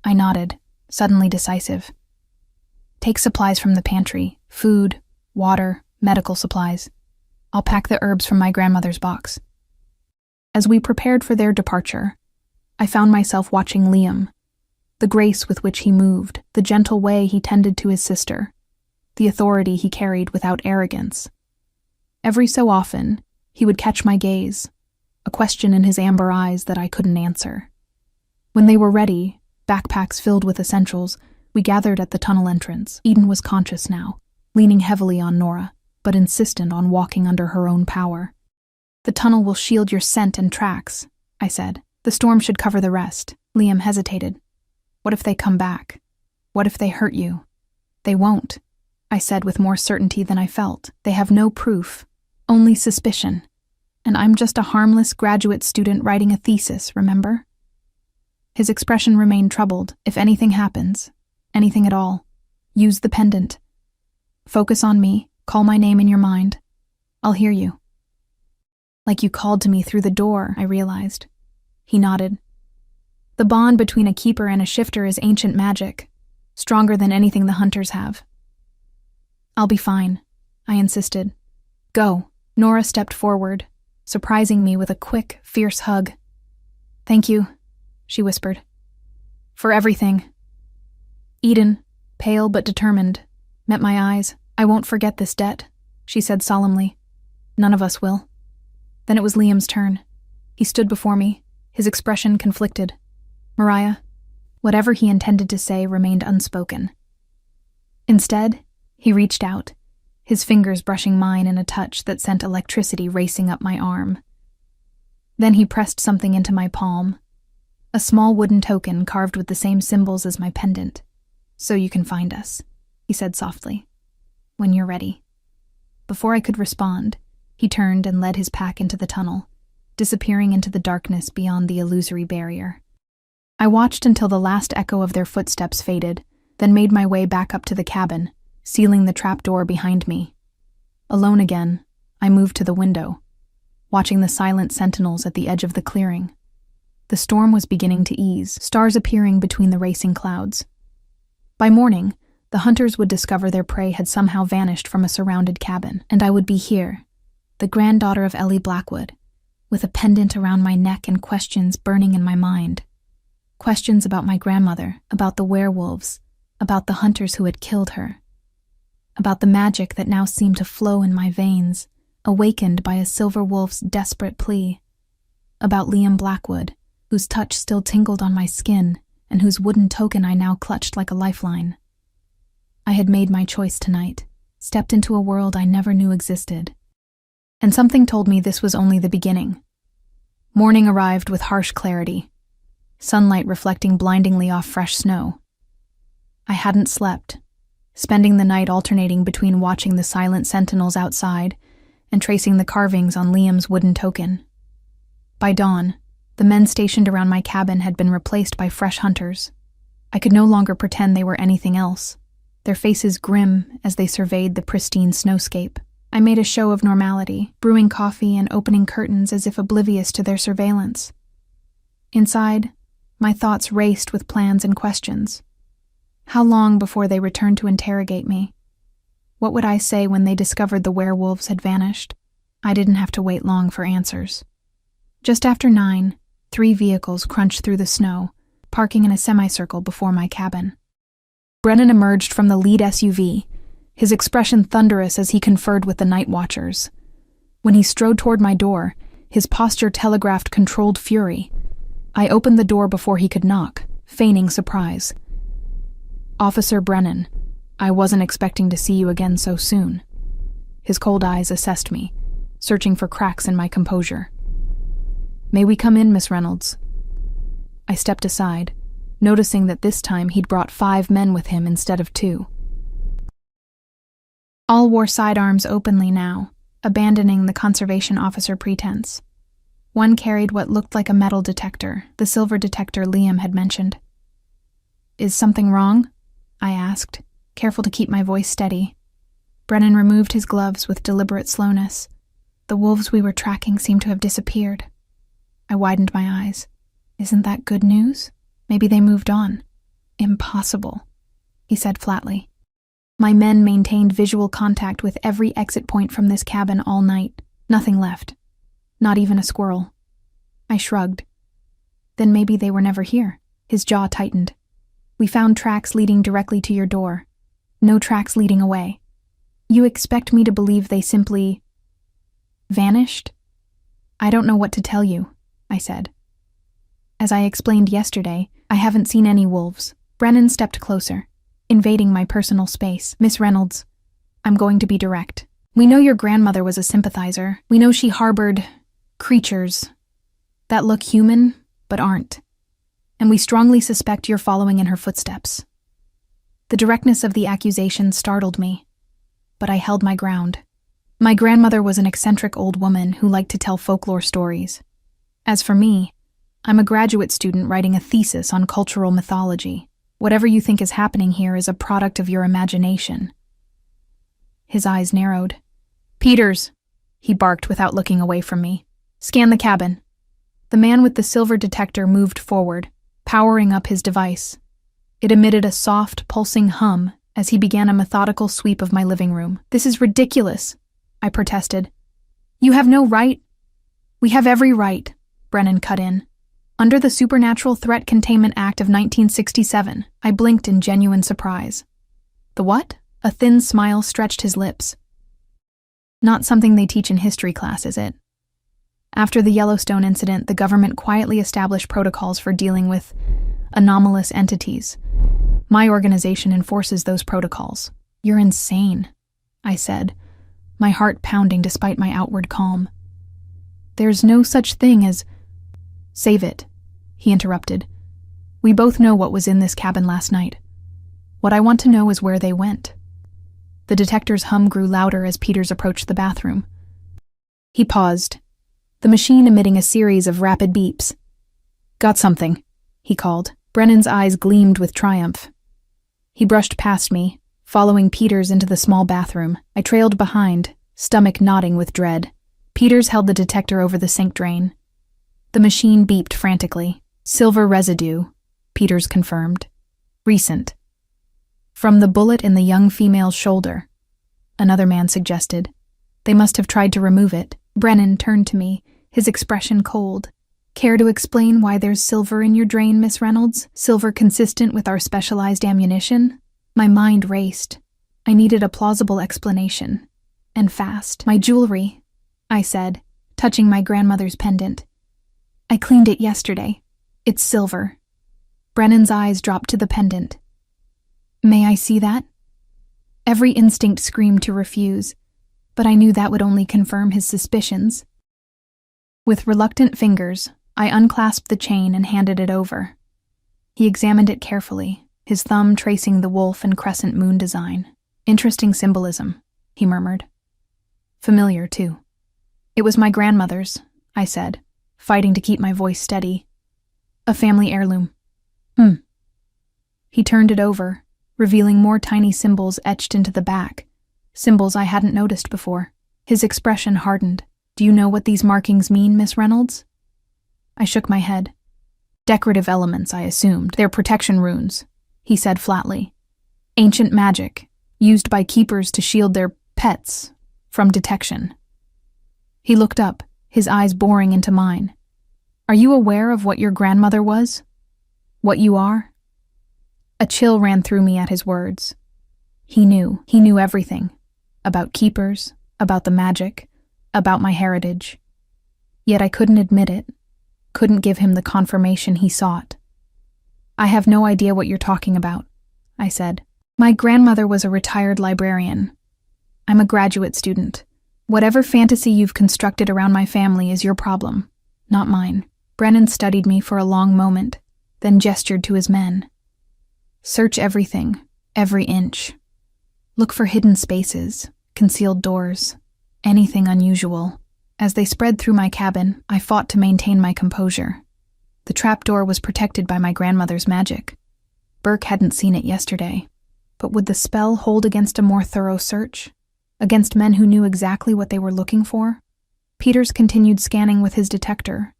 I nodded, suddenly decisive. "Take supplies from the pantry, food, water, medical supplies. I'll pack the herbs from my grandmother's box." As we prepared for their departure, I found myself watching Liam, the grace with which he moved, the gentle way he tended to his sister, the authority he carried without arrogance. Every so often, he would catch my gaze, a question in his amber eyes that I couldn't answer. When they were ready, backpacks filled with essentials, we gathered at the tunnel entrance. Eden was conscious now, leaning heavily on Nora, but insistent on walking under her own power. "The tunnel will shield your scent and tracks," I said. "The storm should cover the rest." Liam hesitated. "What if they come back? What if they hurt you?" "They won't," I said with more certainty than I felt. "They have no proof, only suspicion. And I'm just a harmless graduate student writing a thesis, remember?" His expression remained troubled. "If anything happens, anything at all, use the pendant. Focus on me, call my name in your mind. I'll hear you." "Like you called to me through the door," I realized. He nodded. "The bond between a keeper and a shifter is ancient magic, stronger than anything the hunters have." "I'll be fine," I insisted. "Go." Nora stepped forward, surprising me with a quick, fierce hug. "Thank you," she whispered. "For everything." Eden, pale but determined, met my eyes. "I won't forget this debt," she said solemnly. "None of us will." Then it was Liam's turn. He stood before me, his expression conflicted. "Mariah," whatever he intended to say remained unspoken. Instead, he reached out, his fingers brushing mine in a touch that sent electricity racing up my arm. Then he pressed something into my palm, a small wooden token carved with the same symbols as my pendant. "So you can find us," he said softly, "when you're ready." Before I could respond, he turned and led his pack into the tunnel, disappearing into the darkness beyond the illusory barrier. I watched until the last echo of their footsteps faded, then made my way back up to the cabin, sealing the trapdoor behind me. Alone again, I moved to the window, watching the silent sentinels at the edge of the clearing. The storm was beginning to ease, stars appearing between the racing clouds. By morning, the hunters would discover their prey had somehow vanished from a surrounded cabin, and I would be here, the granddaughter of Ellie Blackwood, with a pendant around my neck and questions burning in my mind. Questions about my grandmother, about the werewolves, about the hunters who had killed her, about the magic that now seemed to flow in my veins, awakened by a silver wolf's desperate plea. about Liam Blackwood, whose touch still tingled on my skin and whose wooden token I now clutched like a lifeline. I had made my choice tonight, stepped into a world I never knew existed. And something told me this was only the beginning. Morning arrived with harsh clarity, sunlight reflecting blindingly off fresh snow. I hadn't slept, spending the night alternating between watching the silent sentinels outside and tracing the carvings on Liam's wooden token. By dawn, the men stationed around my cabin had been replaced by fresh hunters. I could no longer pretend they were anything else, their faces grim as they surveyed the pristine snowscape. I made a show of normality, brewing coffee and opening curtains as if oblivious to their surveillance. Inside, my thoughts raced with plans and questions. How long before they returned to interrogate me? What would I say when they discovered the werewolves had vanished? I didn't have to wait long for answers. Just after 9, 3 vehicles crunched through the snow, parking in a semicircle before my cabin. Brennan emerged from the lead SUV, his expression thunderous as he conferred with the night watchers. When he strode toward my door, his posture telegraphed controlled fury. I opened the door before he could knock, feigning surprise. "Officer Brennan, I wasn't expecting to see you again so soon." His cold eyes assessed me, searching for cracks in my composure. "May we come in, Miss Reynolds?" I stepped aside, noticing that this time he'd brought 5 men with him instead of 2. All wore sidearms openly now, abandoning the conservation officer pretense. One carried what looked like a metal detector, the silver detector Liam had mentioned. "Is something wrong?" I asked, careful to keep my voice steady. Brennan removed his gloves with deliberate slowness. The wolves we were tracking seemed to have disappeared. I widened my eyes. "Isn't that good news? Maybe they moved on." "Impossible," he said flatly. My men maintained visual contact with every exit point from this cabin all night. Nothing left. Not even a squirrel. I shrugged. "Then maybe they were never here." His jaw tightened. "We found tracks leading directly to your door. No tracks leading away. You expect me to believe they simply vanished?" "I don't know what to tell you," I said. "As I explained yesterday, I haven't seen any wolves." Brennan stepped closer, invading my personal space. "Miss Reynolds, I'm going to be direct. We know your grandmother was a sympathizer. We know she harbored creatures that look human but aren't. And we strongly suspect you're following in her footsteps." The directness of the accusation startled me, but I held my ground. My grandmother was an eccentric old woman who liked to tell folklore stories. As for me, I'm a graduate student writing a thesis on cultural mythology. Whatever you think is happening here is a product of your imagination. His eyes narrowed. "Peters," he barked without looking away from me. "Scan the cabin." The man with the silver detector moved forward, powering up his device. It emitted a soft, pulsing hum as he began a methodical sweep of my living room. "This is ridiculous," I protested. "You have no right." "We have every right," Brennan cut in. "Under the Supernatural Threat Containment Act of 1967, I blinked in genuine surprise. "The what?" A thin smile stretched his lips. "Not something they teach in history class, is it? After the Yellowstone incident, the government quietly established protocols for dealing with anomalous entities. My organization enforces those protocols." "You're insane," I said, my heart pounding despite my outward calm. "There's no such thing as—" "Save it," he interrupted. "We both know what was in this cabin last night. What I want to know is where they went." The detector's hum grew louder as Peters approached the bathroom. He paused, the machine emitting a series of rapid beeps. "Got something," he called. Brennan's eyes gleamed with triumph. He brushed past me, following Peters into the small bathroom. I trailed behind, stomach knotting with dread. Peters held the detector over the sink drain. The machine beeped frantically. "Silver residue," Peters confirmed. "Recent. From the bullet in the young female's shoulder," another man suggested. "They must have tried to remove it." Brennan turned to me, his expression cold. "Care to explain why there's silver in your drain, Miss Reynolds? Silver consistent with our specialized ammunition?" My mind raced. I needed a plausible explanation. And fast. "My jewelry," I said, touching my grandmother's pendant. I cleaned it yesterday. It's silver. Brennan's eyes dropped to the pendant. May I see that? Every instinct screamed to refuse, but I knew that would only confirm his suspicions. With reluctant fingers, I unclasped the chain and handed it over. He examined it carefully, his thumb tracing the wolf and crescent moon design. Interesting symbolism, he murmured. Familiar, too. It was my grandmother's, I said, fighting to keep my voice steady. A family heirloom. He turned it over, revealing more tiny symbols etched into the back, symbols I hadn't noticed before. His expression hardened. Do you know what these markings mean, Miss Reynolds? I shook my head. Decorative elements, I assumed. They're protection runes, he said flatly. Ancient magic, used by keepers to shield their pets from detection. He looked up, his eyes boring into mine. Are you aware of what your grandmother was? What you are? A chill ran through me at his words. He knew everything. About keepers, about the magic, about my heritage. Yet I couldn't admit it, couldn't give him the confirmation he sought. I have no idea what you're talking about, I said. My grandmother was a retired librarian. I'm a graduate student. Whatever fantasy you've constructed around my family is your problem, not mine. Brennan studied me for a long moment, then gestured to his men. Search everything, every inch. Look for hidden spaces, concealed doors, anything unusual. As they spread through my cabin, I fought to maintain my composure. The trapdoor was protected by my grandmother's magic. Burke hadn't seen it yesterday, but would the spell hold against a more thorough search? Against men who knew exactly what they were looking for? Peters continued scanning with his detector,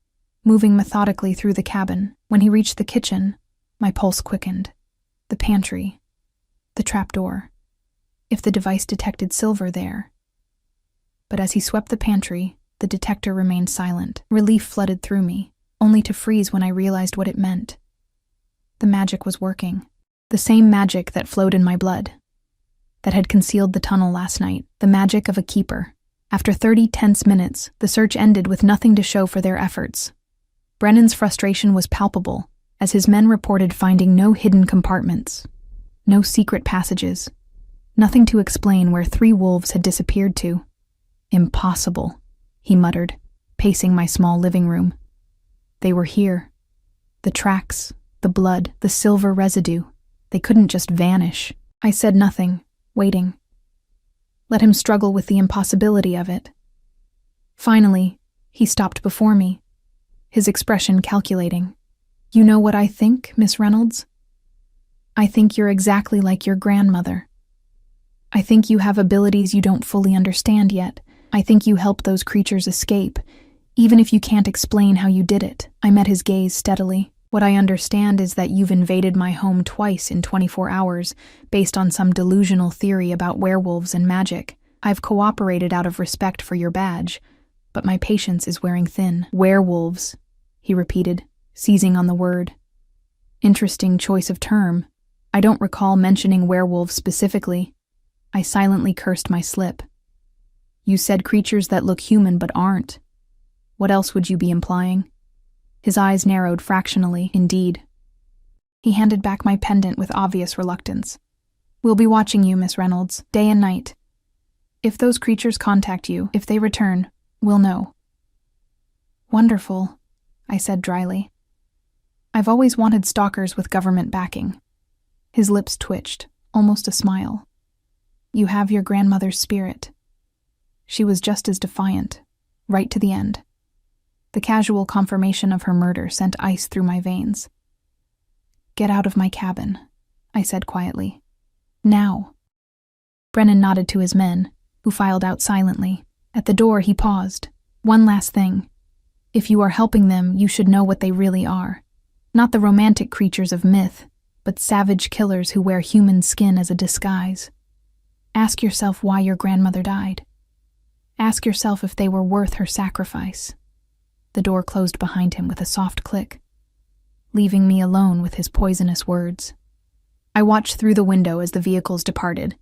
moving methodically through the cabin. When he reached the kitchen, my pulse quickened. The pantry, the trapdoor. If the device detected silver there. But as he swept the pantry, the detector remained silent. Relief flooded through me, only to freeze when I realized what it meant. The magic was working. The same magic that flowed in my blood, that had concealed the tunnel last night. The magic of a keeper. After 30 tense minutes, the search ended with nothing to show for their efforts. Brennan's frustration was palpable, as his men reported finding no hidden compartments, no secret passages, nothing to explain where 3 wolves had disappeared to. Impossible, he muttered, pacing my small living room. They were here. The tracks, the blood, the silver residue. They couldn't just vanish. I said nothing, waiting. Let him struggle with the impossibility of it. Finally, he stopped before me, his expression calculating. You know what I think, Miss Reynolds? I think you're exactly like your grandmother. I think you have abilities you don't fully understand yet. I think you help those creatures escape, even if you can't explain how you did it. I met his gaze steadily. What I understand is that you've invaded my home twice in 24 hours, based on some delusional theory about werewolves and magic. I've cooperated out of respect for your badge, but my patience is wearing thin. Werewolves, he repeated, seizing on the word. Interesting choice of term. I don't recall mentioning werewolves specifically. I silently cursed my slip. You said creatures that look human but aren't. What else would you be implying? His eyes narrowed fractionally, indeed. He handed back my pendant with obvious reluctance. We'll be watching you, Miss Reynolds, day and night. If those creatures contact you, if they return, we'll know. Wonderful, I said dryly. I've always wanted stalkers with government backing. His lips twitched, almost a smile. You have your grandmother's spirit. She was just as defiant, right to the end. The casual confirmation of her murder sent ice through my veins. Get out of my cabin, I said quietly. Now. Brennan nodded to his men, who filed out silently. At the door, he paused. One last thing. If you are helping them, you should know what they really are. Not the romantic creatures of myth, but savage killers who wear human skin as a disguise. Ask yourself why your grandmother died. Ask yourself if they were worth her sacrifice. The door closed behind him with a soft click, leaving me alone with his poisonous words. I watched through the window as the vehicles departed,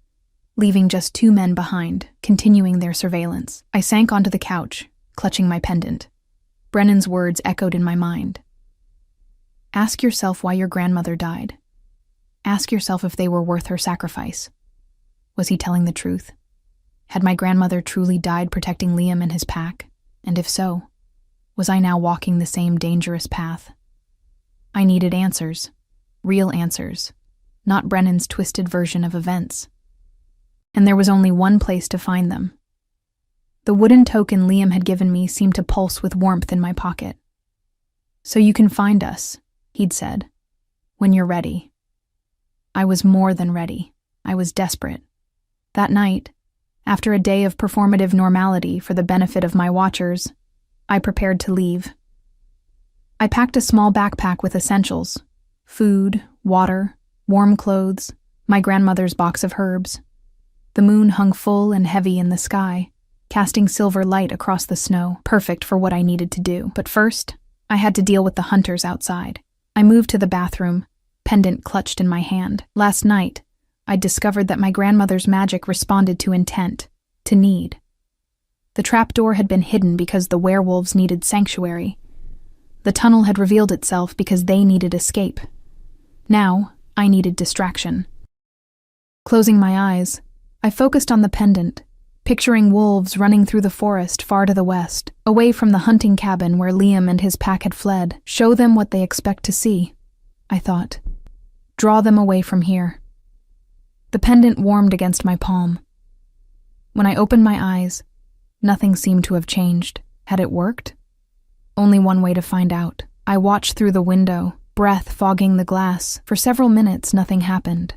leaving just 2 men behind, continuing their surveillance. I sank onto the couch, clutching my pendant. Brennan's words echoed in my mind. Ask yourself why your grandmother died. Ask yourself if they were worth her sacrifice. Was he telling the truth? Had my grandmother truly died protecting Liam and his pack? And if so, was I now walking the same dangerous path? I needed answers. Real answers. Not Brennan's twisted version of events. And there was only one place to find them. The wooden token Liam had given me seemed to pulse with warmth in my pocket. So you can find us, he'd said, when you're ready. I was more than ready. I was desperate. That night, after a day of performative normality for the benefit of my watchers, I prepared to leave. I packed a small backpack with essentials: food, water, warm clothes, my grandmother's box of herbs. The moon hung full and heavy in the sky, casting silver light across the snow, perfect for what I needed to do. But first, I had to deal with the hunters outside. I moved to the bathroom, pendant clutched in my hand. Last night, I discovered that my grandmother's magic responded to intent, to need. The trapdoor had been hidden because the werewolves needed sanctuary. The tunnel had revealed itself because they needed escape. Now, I needed distraction. Closing my eyes, I focused on the pendant, picturing wolves running through the forest far to the west, away from the hunting cabin where Liam and his pack had fled. Show them what they expect to see, I thought. Draw them away from here. The pendant warmed against my palm. When I opened my eyes, nothing seemed to have changed. Had it worked? Only one way to find out. I watched through the window, breath fogging the glass. For several minutes, nothing happened.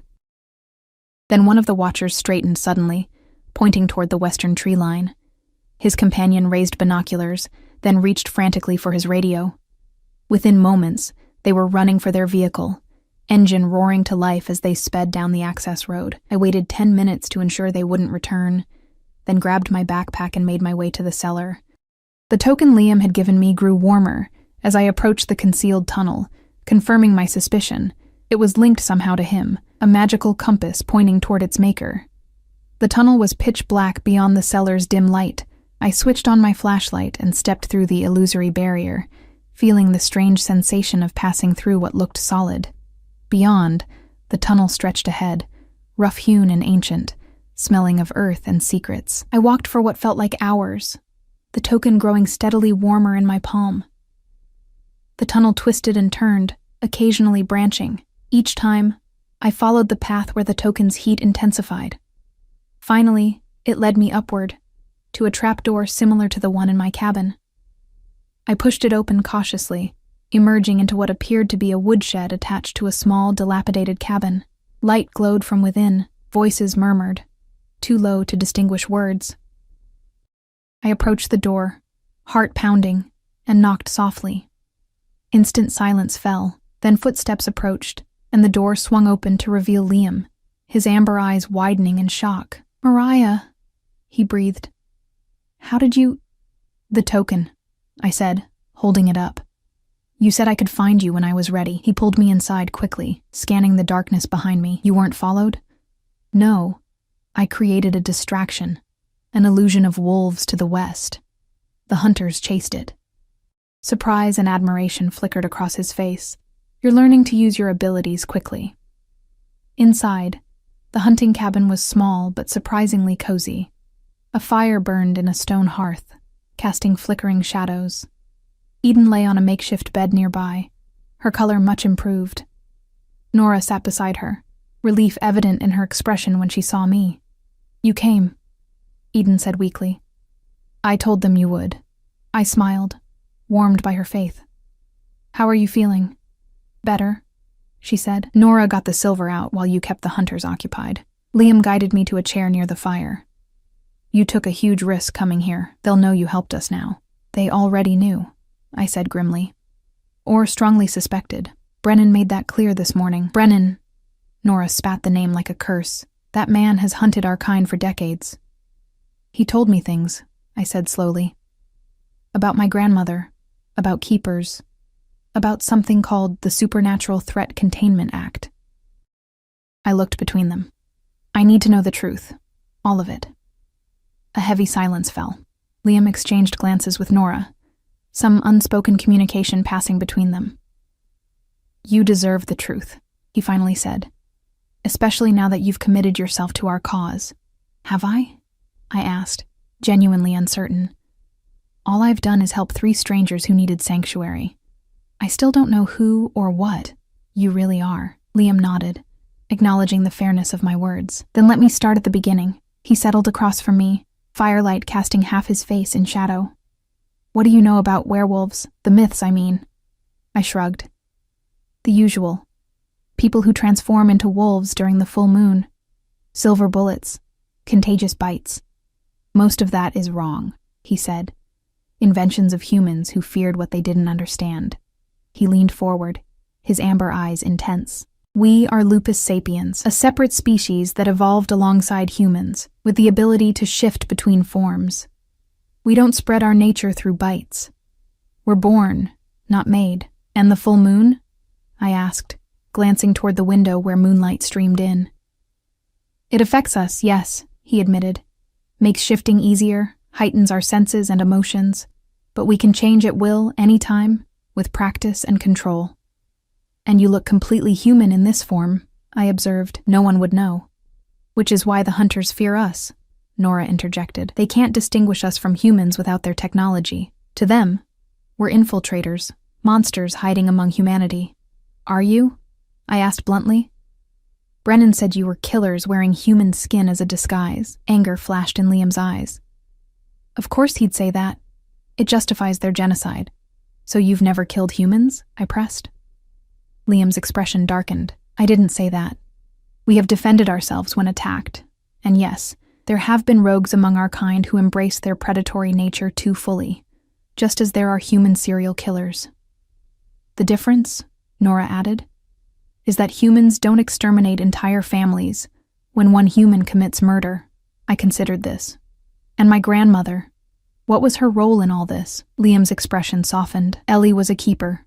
Then one of the watchers straightened suddenly, pointing toward the western tree line. His companion raised binoculars, then reached frantically for his radio. Within moments, they were running for their vehicle, engine roaring to life as they sped down the access road. I waited 10 minutes to ensure they wouldn't return, then grabbed my backpack and made my way to the cellar. The token Liam had given me grew warmer as I approached the concealed tunnel, confirming my suspicion. It was linked somehow to him, a magical compass pointing toward its maker. The tunnel was pitch black beyond the cellar's dim light. I switched on my flashlight and stepped through the illusory barrier, feeling the strange sensation of passing through what looked solid. Beyond, the tunnel stretched ahead, rough-hewn and ancient, smelling of earth and secrets. I walked for what felt like hours, the token growing steadily warmer in my palm. The tunnel twisted and turned, occasionally branching. Each time, I followed the path where the token's heat intensified. Finally, it led me upward, to a trapdoor similar to the one in my cabin. I pushed it open cautiously, emerging into what appeared to be a woodshed attached to a small, dilapidated cabin. Light glowed from within, voices murmured, too low to distinguish words. I approached the door, heart pounding, and knocked softly. Instant silence fell, then footsteps approached, and the door swung open to reveal Liam, his amber eyes widening in shock. "Mariah," he breathed. "How did you—" "The token," I said, holding it up. "You said I could find you when I was ready." He pulled me inside quickly, scanning the darkness behind me. "You weren't followed?" "No. I created a distraction, an illusion of wolves to the west. The hunters chased it." Surprise and admiration flickered across his face. "You're learning to use your abilities quickly." Inside, the hunting cabin was small but surprisingly cozy. A fire burned in a stone hearth, casting flickering shadows. Eden lay on a makeshift bed nearby, her color much improved. Nora sat beside her, relief evident in her expression when she saw me. "You came," Eden said weakly. "I told them you would." I smiled, warmed by her faith. "How are you feeling?" "Better," she said. "Nora got the silver out while you kept the hunters occupied." Liam guided me to a chair near the fire. "You took a huge risk coming here. They'll know you helped us now." "They already knew," I said grimly. "Or strongly suspected. Brennan made that clear this morning." "Brennan," Nora spat the name like a curse. "That man has hunted our kind for decades." "He told me things," I said slowly. "About my grandmother, about keepers, about something called the Supernatural Threat Containment Act." I looked between them. "I need to know the truth. All of it." A heavy silence fell. Liam exchanged glances with Nora. some unspoken communication passing between them. "You deserve the truth," he finally said, "especially now that you've committed yourself to our cause." "Have I?" I asked, genuinely uncertain. "All I've done is help 3 strangers who needed sanctuary. I still don't know who or what you really are." Liam nodded, acknowledging the fairness of my words. "Then let me start at the beginning." He settled across from me, firelight casting half his face in shadow. "What do you know about werewolves? The myths, I mean." I shrugged. "The usual. People who transform into wolves during the full moon. Silver bullets. Contagious bites. Most of that is wrong," he said. "Inventions of humans who feared what they didn't understand." He leaned forward, his amber eyes intense. "We are Lupus sapiens, a separate species that evolved alongside humans, with the ability to shift between forms. We don't spread our nature through bites. We're born, not made." "And the full moon?" I asked, glancing toward the window where moonlight streamed in. "It affects us, yes," he admitted. "Makes shifting easier, heightens our senses and emotions, but we can change at will anytime, with practice and control." "And you look completely human in this form," I observed. "No one would know." "Which is why the hunters fear us," Nora interjected. "They can't distinguish us from humans without their technology. To them, we're infiltrators, monsters hiding among humanity." "Are you?" I asked bluntly. "Brennan said you were killers wearing human skin as a disguise." Anger flashed in Liam's eyes. "Of course he'd say that. It justifies their genocide." "So you've never killed humans?" I pressed. Liam's expression darkened. "I didn't say that. We have defended ourselves when attacked. And yes, there have been rogues among our kind who embrace their predatory nature too fully, just as there are human serial killers. The difference," Nora added, "is that humans don't exterminate entire families when one human commits murder." I considered this. "And my grandmother, what was her role in all this?" Liam's expression softened. "Ellie was a keeper,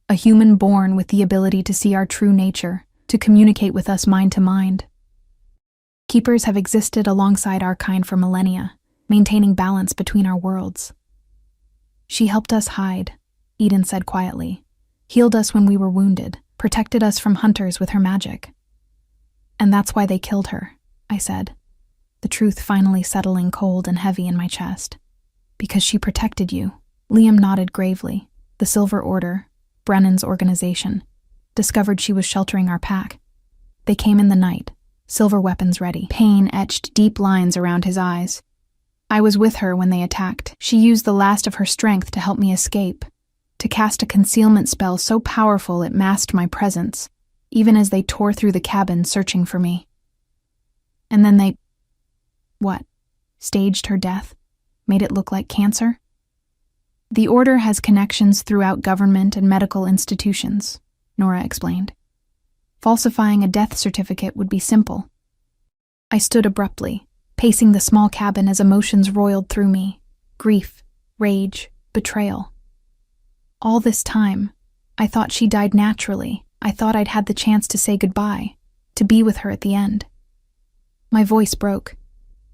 a human born with the ability to see our true nature, to communicate with us mind to mind. Keepers have existed alongside our kind for millennia, maintaining balance between our worlds. She helped us hide," Eden said quietly, "healed us when we were wounded, protected us from hunters with her magic." "And that's why they killed her," I said, the truth finally settling cold and heavy in my chest. "Because she protected you." Liam nodded gravely. "The Silver Order, Brennan's organization, discovered she was sheltering our pack. They came in the night, silver weapons ready." Pain etched deep lines around his eyes. "I was with her when they attacked. She used the last of her strength to help me escape, to cast a concealment spell so powerful it masked my presence, even as they tore through the cabin searching for me. And then they... what? Staged her death? Made it look like cancer?" "The Order has connections throughout government and medical institutions," Nora explained. "Falsifying a death certificate would be simple." I stood abruptly, pacing the small cabin as emotions roiled through me. Grief, rage, betrayal. All this time, I thought she died naturally. I thought I'd had the chance to say goodbye, to be with her at the end. My voice broke,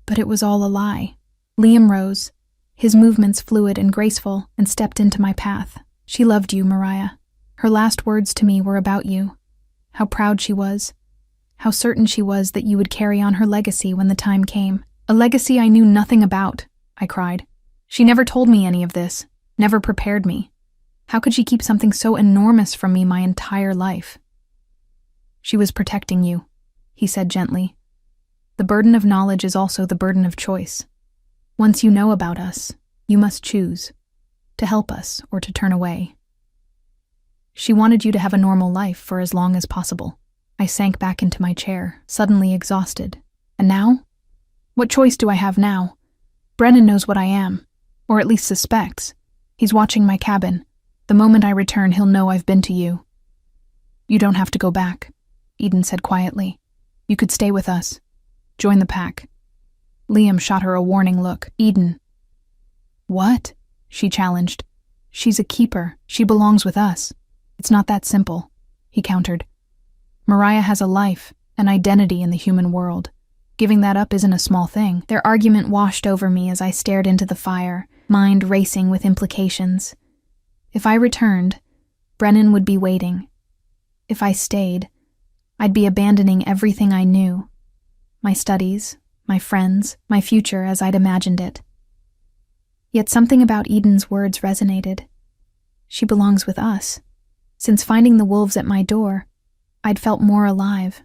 but it was all a lie. Liam rose, his movements fluid and graceful, and stepped into my path. "She loved you, Mariah. Her last words to me were about you. How proud she was. How certain she was that you would carry on her legacy when the time came." "A legacy I knew nothing about," I cried. "She never told me any of this, never prepared me. How could she keep something so enormous from me my entire life?" "She was protecting you," he said gently. "The burden of knowledge is also the burden of choice. Once you know about us, you must choose, to help us or to turn away. She wanted you to have a normal life for as long as possible." I sank back into my chair, suddenly exhausted. "And now? What choice do I have now? Brennan knows what I am, or at least suspects. He's watching my cabin. The moment I return, he'll know I've been to you." "You don't have to go back," Eden said quietly. "You could stay with us. Join the pack." Liam shot her a warning look. "Eden." "What?" she challenged. "She's a keeper. She belongs with us. It's not that simple," he countered. "Mariah has a life, an identity in the human world. Giving that up isn't a small thing." Their argument washed over me as I stared into the fire, mind racing with implications. If I returned, Brennan would be waiting. If I stayed, I'd be abandoning everything I knew. My studies, my friends, my future as I'd imagined it. Yet something about Eden's words resonated. She belongs with us. Since finding the wolves at my door, I'd felt more alive,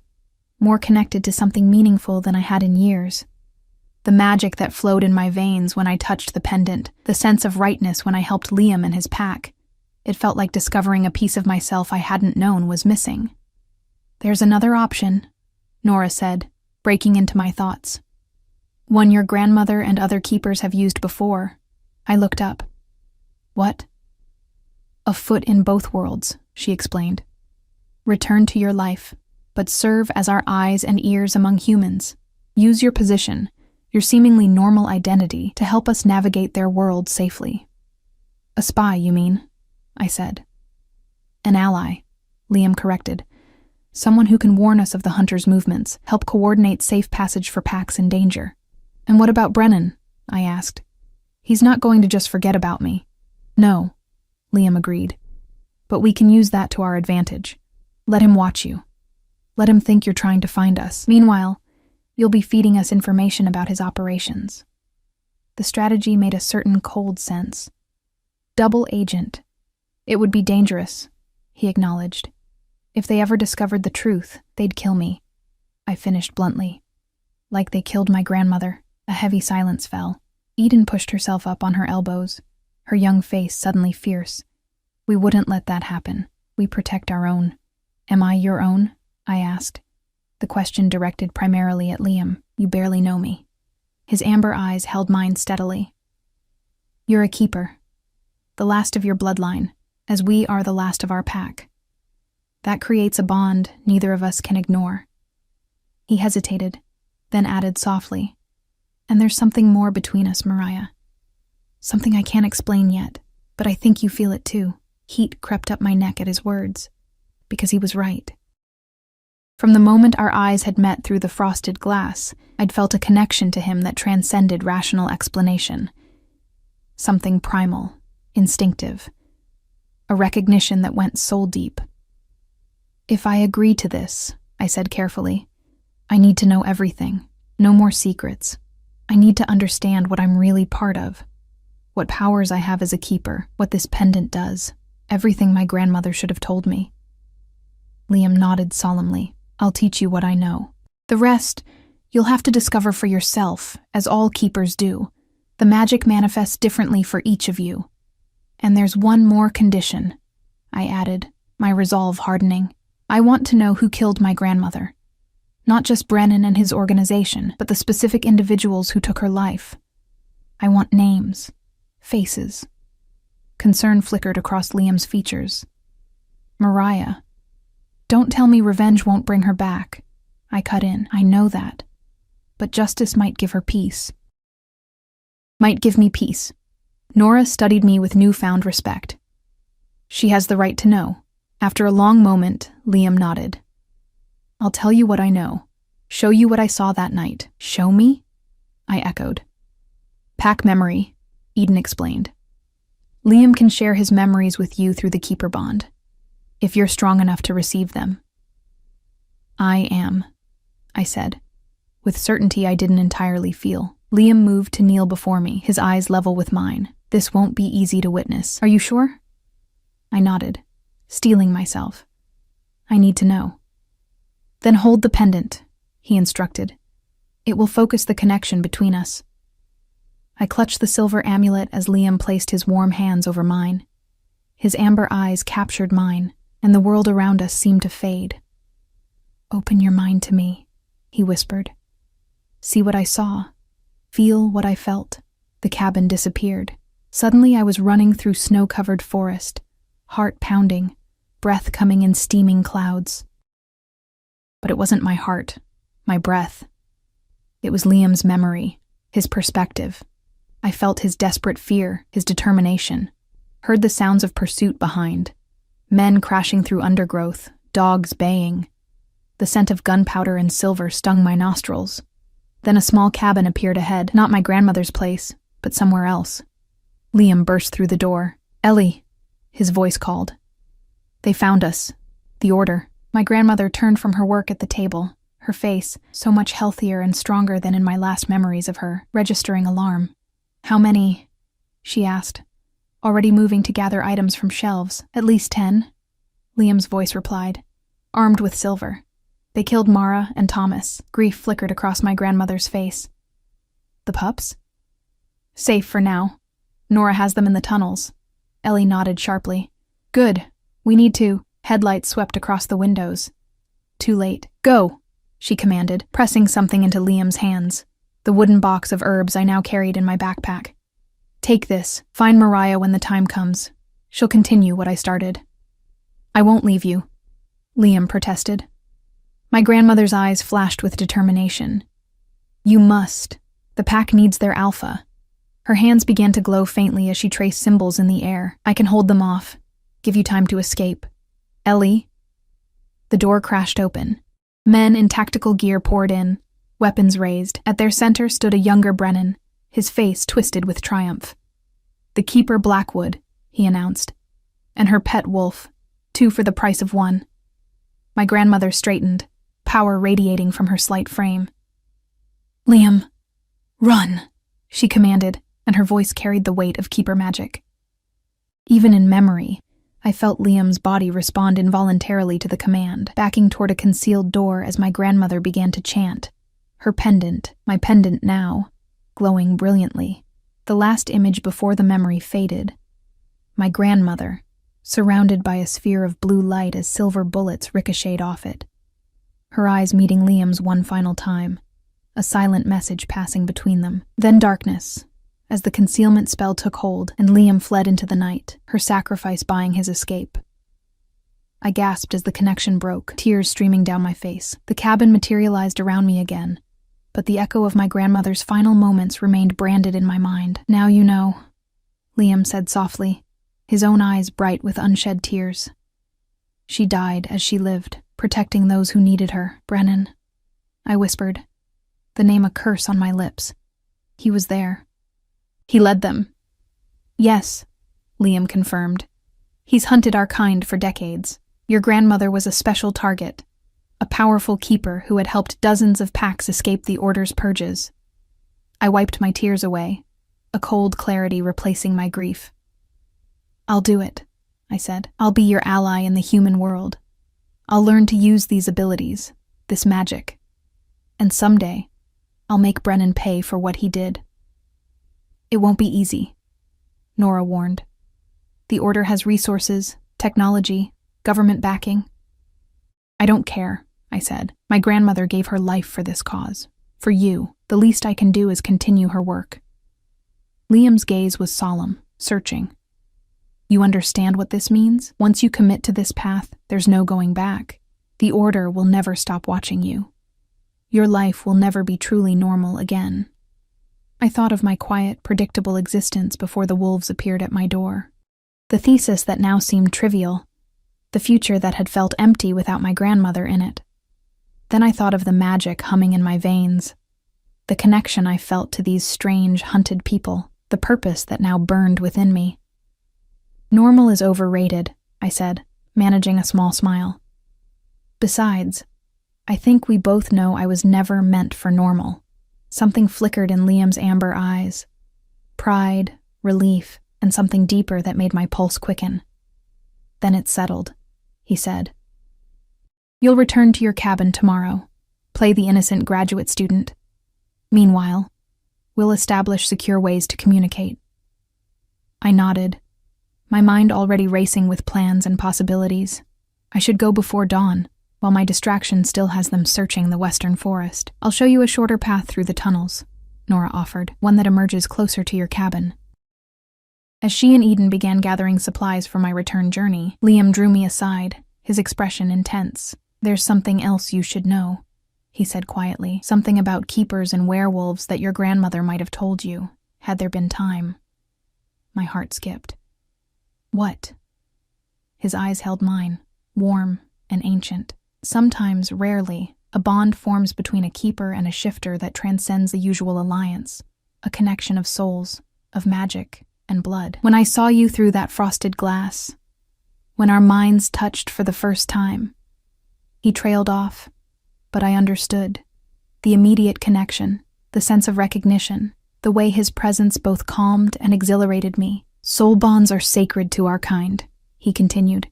more connected to something meaningful than I had in years. The magic that flowed in my veins when I touched the pendant, the sense of rightness when I helped Liam and his pack. It felt like discovering a piece of myself I hadn't known was missing. "There's another option," Nora said, breaking into my thoughts. "One your grandmother and other keepers have used before." I looked up. "What?" "A foot in both worlds," she explained. "Return to your life, but serve as our eyes and ears among humans. Use your position, your seemingly normal identity, to help us navigate their world safely." "A spy, you mean?" I said. "An ally," Liam corrected. "Someone who can warn us of the hunters' movements, help coordinate safe passage for packs in danger." "And what about Brennan?" I asked. "He's not going to just forget about me." "No," Liam agreed. "But we can use that to our advantage. Let him watch you. Let him think you're trying to find us. Meanwhile, you'll be feeding us information about his operations." The strategy made a certain cold sense. Double agent. It would be dangerous, he acknowledged. If they ever discovered the truth, they'd kill me. I finished bluntly. Like they killed my grandmother. A heavy silence fell. Eden pushed herself up on her elbows, her young face suddenly fierce. "We wouldn't let that happen. We protect our own." "Am I your own?" I asked. The question directed primarily at Liam. "You barely know me." His amber eyes held mine steadily. "You're a keeper. The last of your bloodline, as we are the last of our pack. That creates a bond neither of us can ignore." He hesitated, then added softly, "And there's something more between us, Mariah. Something I can't explain yet, but I think you feel it too." Heat crept up my neck at his words, because he was right. From the moment our eyes had met through the frosted glass, I'd felt a connection to him that transcended rational explanation. Something primal, instinctive. A recognition that went soul-deep. "If I agree to this," I said carefully, "I need to know everything. No more secrets. I need to understand what I'm really part of. What powers I have as a keeper, what this pendant does. Everything my grandmother should have told me." Liam nodded solemnly. "I'll teach you what I know. The rest, you'll have to discover for yourself, as all keepers do. The magic manifests differently for each of you. And there's one more condition," I added, my resolve hardening. "I want to know who killed my grandmother. Not just Brennan and his organization, but the specific individuals who took her life. I want names, faces." Concern flickered across Liam's features. "Mariah, don't tell me revenge won't bring her back." I cut in. "I know that. But justice might give her peace." "Might give me peace." Nora studied me with newfound respect. "She has the right to know." After a long moment, Liam nodded. "I'll tell you what I know. Show you what I saw that night." "Show me?" I echoed. "Pack memory," Eden explained. "Liam can share his memories with you through the keeper bond, if you're strong enough to receive them." "I am," I said, with certainty I didn't entirely feel. Liam moved to kneel before me, his eyes level with mine. "This won't be easy to witness. Are you sure?" I nodded, steeling myself. "I need to know." "Then hold the pendant," he instructed. "It will focus the connection between us." I clutched the silver amulet as Liam placed his warm hands over mine. His amber eyes captured mine, and the world around us seemed to fade. "Open your mind to me," he whispered. "See what I saw. Feel what I felt." The cabin disappeared. Suddenly I was running through snow-covered forest, heart pounding, breath coming in steaming clouds. But it wasn't my heart, my breath. It was Liam's memory, his perspective. I felt his desperate fear, his determination. Heard the sounds of pursuit behind. Men crashing through undergrowth, dogs baying. The scent of gunpowder and silver stung my nostrils. Then a small cabin appeared ahead, not my grandmother's place, but somewhere else. Liam burst through the door. "Ellie!" his voice called. They found us. The order. My grandmother turned from her work at the table, her face, so much healthier and stronger than in my last memories of her, registering alarm. How many? She asked, already moving to gather items from shelves. At least 10, Liam's voice replied, armed with silver. They killed Mara and Thomas. Grief flickered across my grandmother's face. The pups? Safe for now. Nora has them in the tunnels. Ellie nodded sharply. Good. We need to. Headlights swept across the windows. Too late. Go, she commanded, pressing something into Liam's hands. The wooden box of herbs I now carried in my backpack. Take this. Find Mariah when the time comes. She'll continue what I started. I won't leave you, Liam protested. My grandmother's eyes flashed with determination. You must. The pack needs their alpha. Her hands began to glow faintly as she traced symbols in the air. I can hold them off. Give you time to escape. Ellie? The door crashed open. Men in tactical gear poured in, weapons raised. At their center stood a younger Brennan, his face twisted with triumph. The Keeper Blackwood, he announced, and her pet wolf, 2 for the price of 1. My grandmother straightened, power radiating from her slight frame. Liam, run, she commanded, and her voice carried the weight of Keeper magic. Even in memory, I felt Liam's body respond involuntarily to the command, backing toward a concealed door as my grandmother began to chant. Her pendant, my pendant now, glowing brilliantly. The last image before the memory faded. My grandmother, surrounded by a sphere of blue light as silver bullets ricocheted off it. Her eyes meeting Liam's one final time, a silent message passing between them. Then darkness, as the concealment spell took hold and Liam fled into the night, her sacrifice buying his escape. I gasped as the connection broke, tears streaming down my face. The cabin materialized around me again, but the echo of my grandmother's final moments remained branded in my mind. Now you know, Liam said softly, his own eyes bright with unshed tears. She died as she lived, protecting those who needed her. Brennan, I whispered, the name a curse on my lips. He was there. He led them. Yes, Liam confirmed. He's hunted our kind for decades. Your grandmother was a special target, a powerful keeper who had helped dozens of packs escape the Order's purges. I wiped my tears away, a cold clarity replacing my grief. I'll do it, I said. I'll be your ally in the human world. I'll learn to use these abilities, this magic. And someday, I'll make Brennan pay for what he did. It won't be easy, Nora warned. The Order has resources, technology, government backing. I don't care, I said. My grandmother gave her life for this cause. For you, the least I can do is continue her work. Liam's gaze was solemn, searching. You understand what this means? Once you commit to this path, there's no going back. The Order will never stop watching you. Your life will never be truly normal again. I thought of my quiet, predictable existence before the wolves appeared at my door. The thesis that now seemed trivial, the future that had felt empty without my grandmother in it. Then I thought of the magic humming in my veins, the connection I felt to these strange, hunted people, the purpose that now burned within me. Normal is overrated, I said, managing a small smile. Besides, I think we both know I was never meant for normal. Something flickered in Liam's amber eyes. Pride, relief, and something deeper that made my pulse quicken. Then it settled, he said. You'll return to your cabin tomorrow. Play the innocent graduate student. Meanwhile, we'll establish secure ways to communicate. I nodded, my mind already racing with plans and possibilities. I should go before dawn, while my distraction still has them searching the western forest. I'll show you a shorter path through the tunnels, Nora offered, one that emerges closer to your cabin. As she and Eden began gathering supplies for my return journey, Liam drew me aside, his expression intense. There's something else you should know, he said quietly. Something about keepers and werewolves that your grandmother might have told you, had there been time. My heart skipped. What? His eyes held mine, warm and ancient. Sometimes, rarely, a bond forms between a keeper and a shifter that transcends the usual alliance, a connection of souls, of magic, and blood. When I saw you through that frosted glass, when our minds touched for the first time. He trailed off, but I understood. The immediate connection, the sense of recognition, the way his presence both calmed and exhilarated me. Soul bonds are sacred to our kind, he continued.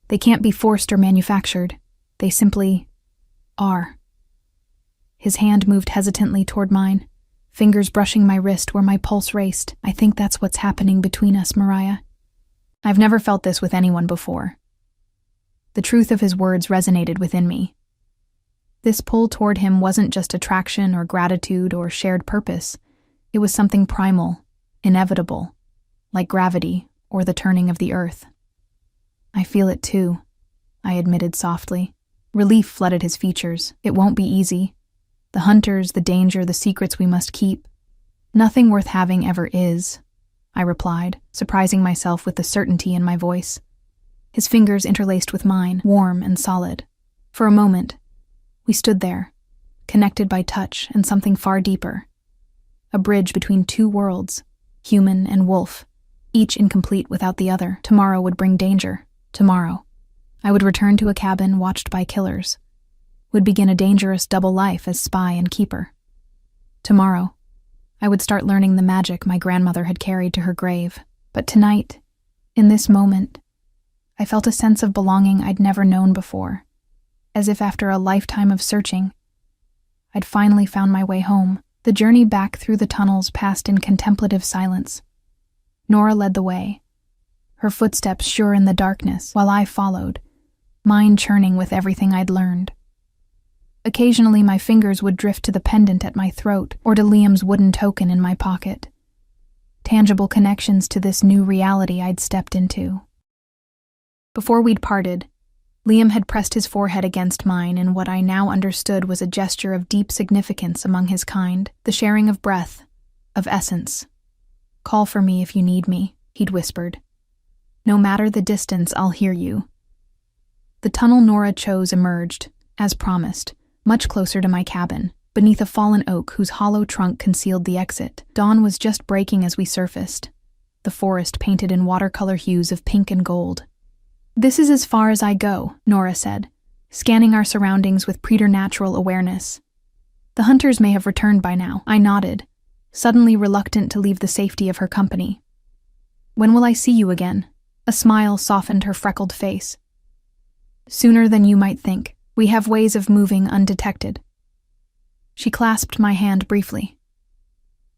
They can't be forced or manufactured. They simply are. His hand moved hesitantly toward mine, fingers brushing my wrist where my pulse raced. I think that's what's happening between us, Mariah. I've never felt this with anyone before. The truth of his words resonated within me. This pull toward him wasn't just attraction or gratitude or shared purpose. It was something primal, inevitable, like gravity or the turning of the earth. I feel it too, I admitted softly. Relief flooded his features. It won't be easy. The hunters, the danger, the secrets we must keep. Nothing worth having ever is, I replied, surprising myself with the certainty in my voice. His fingers interlaced with mine, warm and solid. For a moment, we stood there, connected by touch and something far deeper. A bridge between two worlds, human and wolf, each incomplete without the other. Tomorrow would bring danger. Tomorrow, I would return to a cabin watched by killers. Would begin a dangerous double life as spy and keeper. Tomorrow, I would start learning the magic my grandmother had carried to her grave. But tonight, in this moment, I felt a sense of belonging I'd never known before, as if after a lifetime of searching, I'd finally found my way home. The journey back through the tunnels passed in contemplative silence. Nora led the way, her footsteps sure in the darkness, while I followed, mind churning with everything I'd learned. Occasionally my fingers would drift to the pendant at my throat or to Liam's wooden token in my pocket. Tangible connections to this new reality I'd stepped into. Before we'd parted, Liam had pressed his forehead against mine in what I now understood was a gesture of deep significance among his kind, the sharing of breath, of essence. "Call for me if you need me," he'd whispered. "No matter the distance, I'll hear you." The tunnel Nora chose emerged, as promised, much closer to my cabin, beneath a fallen oak whose hollow trunk concealed the exit. Dawn was just breaking as we surfaced, the forest painted in watercolor hues of pink and gold. "This is as far as I go," Nora said, scanning our surroundings with preternatural awareness. "The hunters may have returned by now." I nodded, suddenly reluctant to leave the safety of her company. "When will I see you again?" A smile softened her freckled face. "Sooner than you might think. We have ways of moving undetected." She clasped my hand briefly.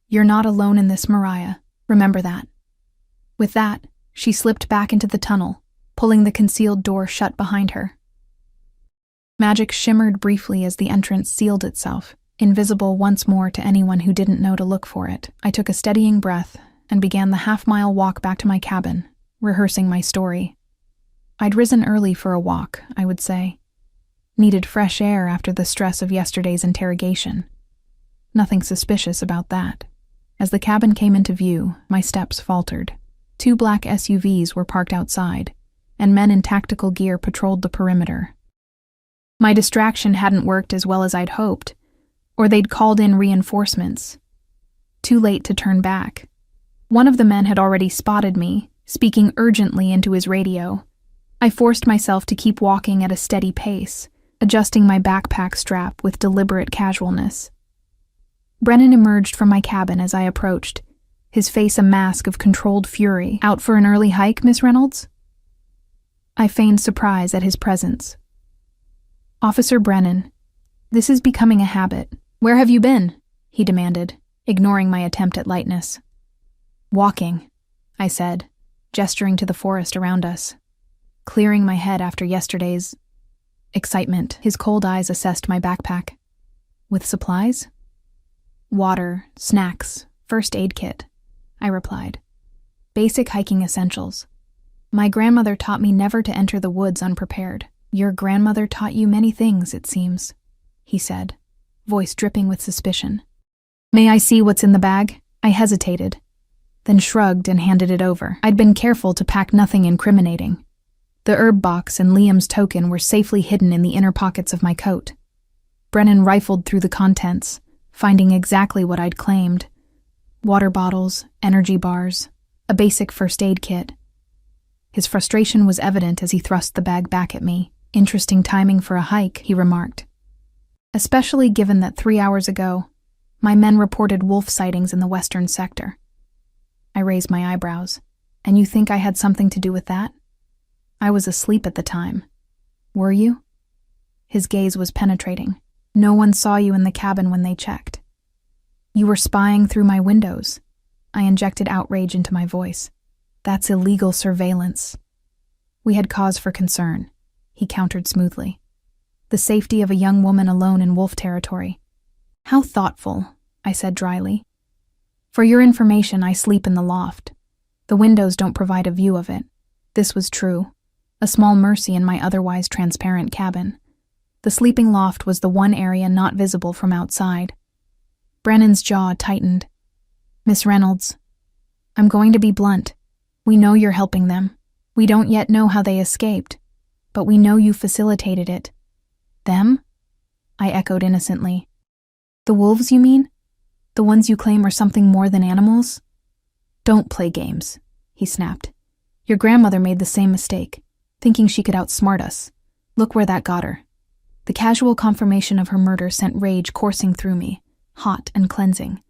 "You're not alone in this, Mariah. Remember that." With that, she slipped back into the tunnel, pulling the concealed door shut behind her. Magic shimmered briefly as the entrance sealed itself, invisible once more to anyone who didn't know to look for it. I took a steadying breath and began the half-mile walk back to my cabin, rehearsing my story. I'd risen early for a walk, I would say. Needed fresh air after the stress of yesterday's interrogation. Nothing suspicious about that. As the cabin came into view, my steps faltered. 2 black SUVs were parked outside, and men in tactical gear patrolled the perimeter. My distraction hadn't worked as well as I'd hoped, or they'd called in reinforcements. Too late to turn back. One of the men had already spotted me, speaking urgently into his radio. I forced myself to keep walking at a steady pace, adjusting my backpack strap with deliberate casualness. Brennan emerged from my cabin as I approached, his face a mask of controlled fury. "Out for an early hike, Miss Reynolds?" I feigned surprise at his presence. "Officer Brennan, this is becoming a habit. Where have you been?" he demanded, ignoring my attempt at lightness. "Walking," I said, gesturing to the forest around us. Clearing my head after yesterday's excitement, his cold eyes assessed my backpack. "With supplies?" "Water, snacks, first aid kit," I replied. "Basic hiking essentials. My grandmother taught me never to enter the woods unprepared." "Your grandmother taught you many things, it seems," he said, voice dripping with suspicion. "May I see what's in the bag?" I hesitated, then shrugged and handed it over. I'd been careful to pack nothing incriminating. The herb box and Liam's token were safely hidden in the inner pockets of my coat. Brennan rifled through the contents, finding exactly what I'd claimed. Water bottles, energy bars, A basic first aid kit. His frustration was evident as he thrust the bag back at me. Interesting timing for a hike, he remarked. Especially given that 3 hours ago, my men reported wolf sightings in the western sector. I raised my eyebrows. And you think I had something to do with that? I was asleep at the time. Were you? His gaze was penetrating. No one saw you in the cabin when they checked. You were spying through my windows. I injected outrage into my voice. That's illegal surveillance. We had cause for concern, he countered smoothly. The safety of a young woman alone in wolf territory. How thoughtful, I said dryly. For your information, I sleep in the loft. The windows don't provide a view of it. This was true. A small mercy in my otherwise transparent cabin. The sleeping loft was the one area not visible from outside. Brennan's jaw tightened. Miss Reynolds, I'm going to be blunt. We know you're helping them. We don't yet know how they escaped, but we know you facilitated it. Them? I echoed innocently. The wolves, you mean? The ones you claim are something more than animals? Don't play games, he snapped. Your grandmother made the same mistake, thinking she could outsmart us. Look where that got her. The casual confirmation of her murder sent rage coursing through me, hot and cleansing.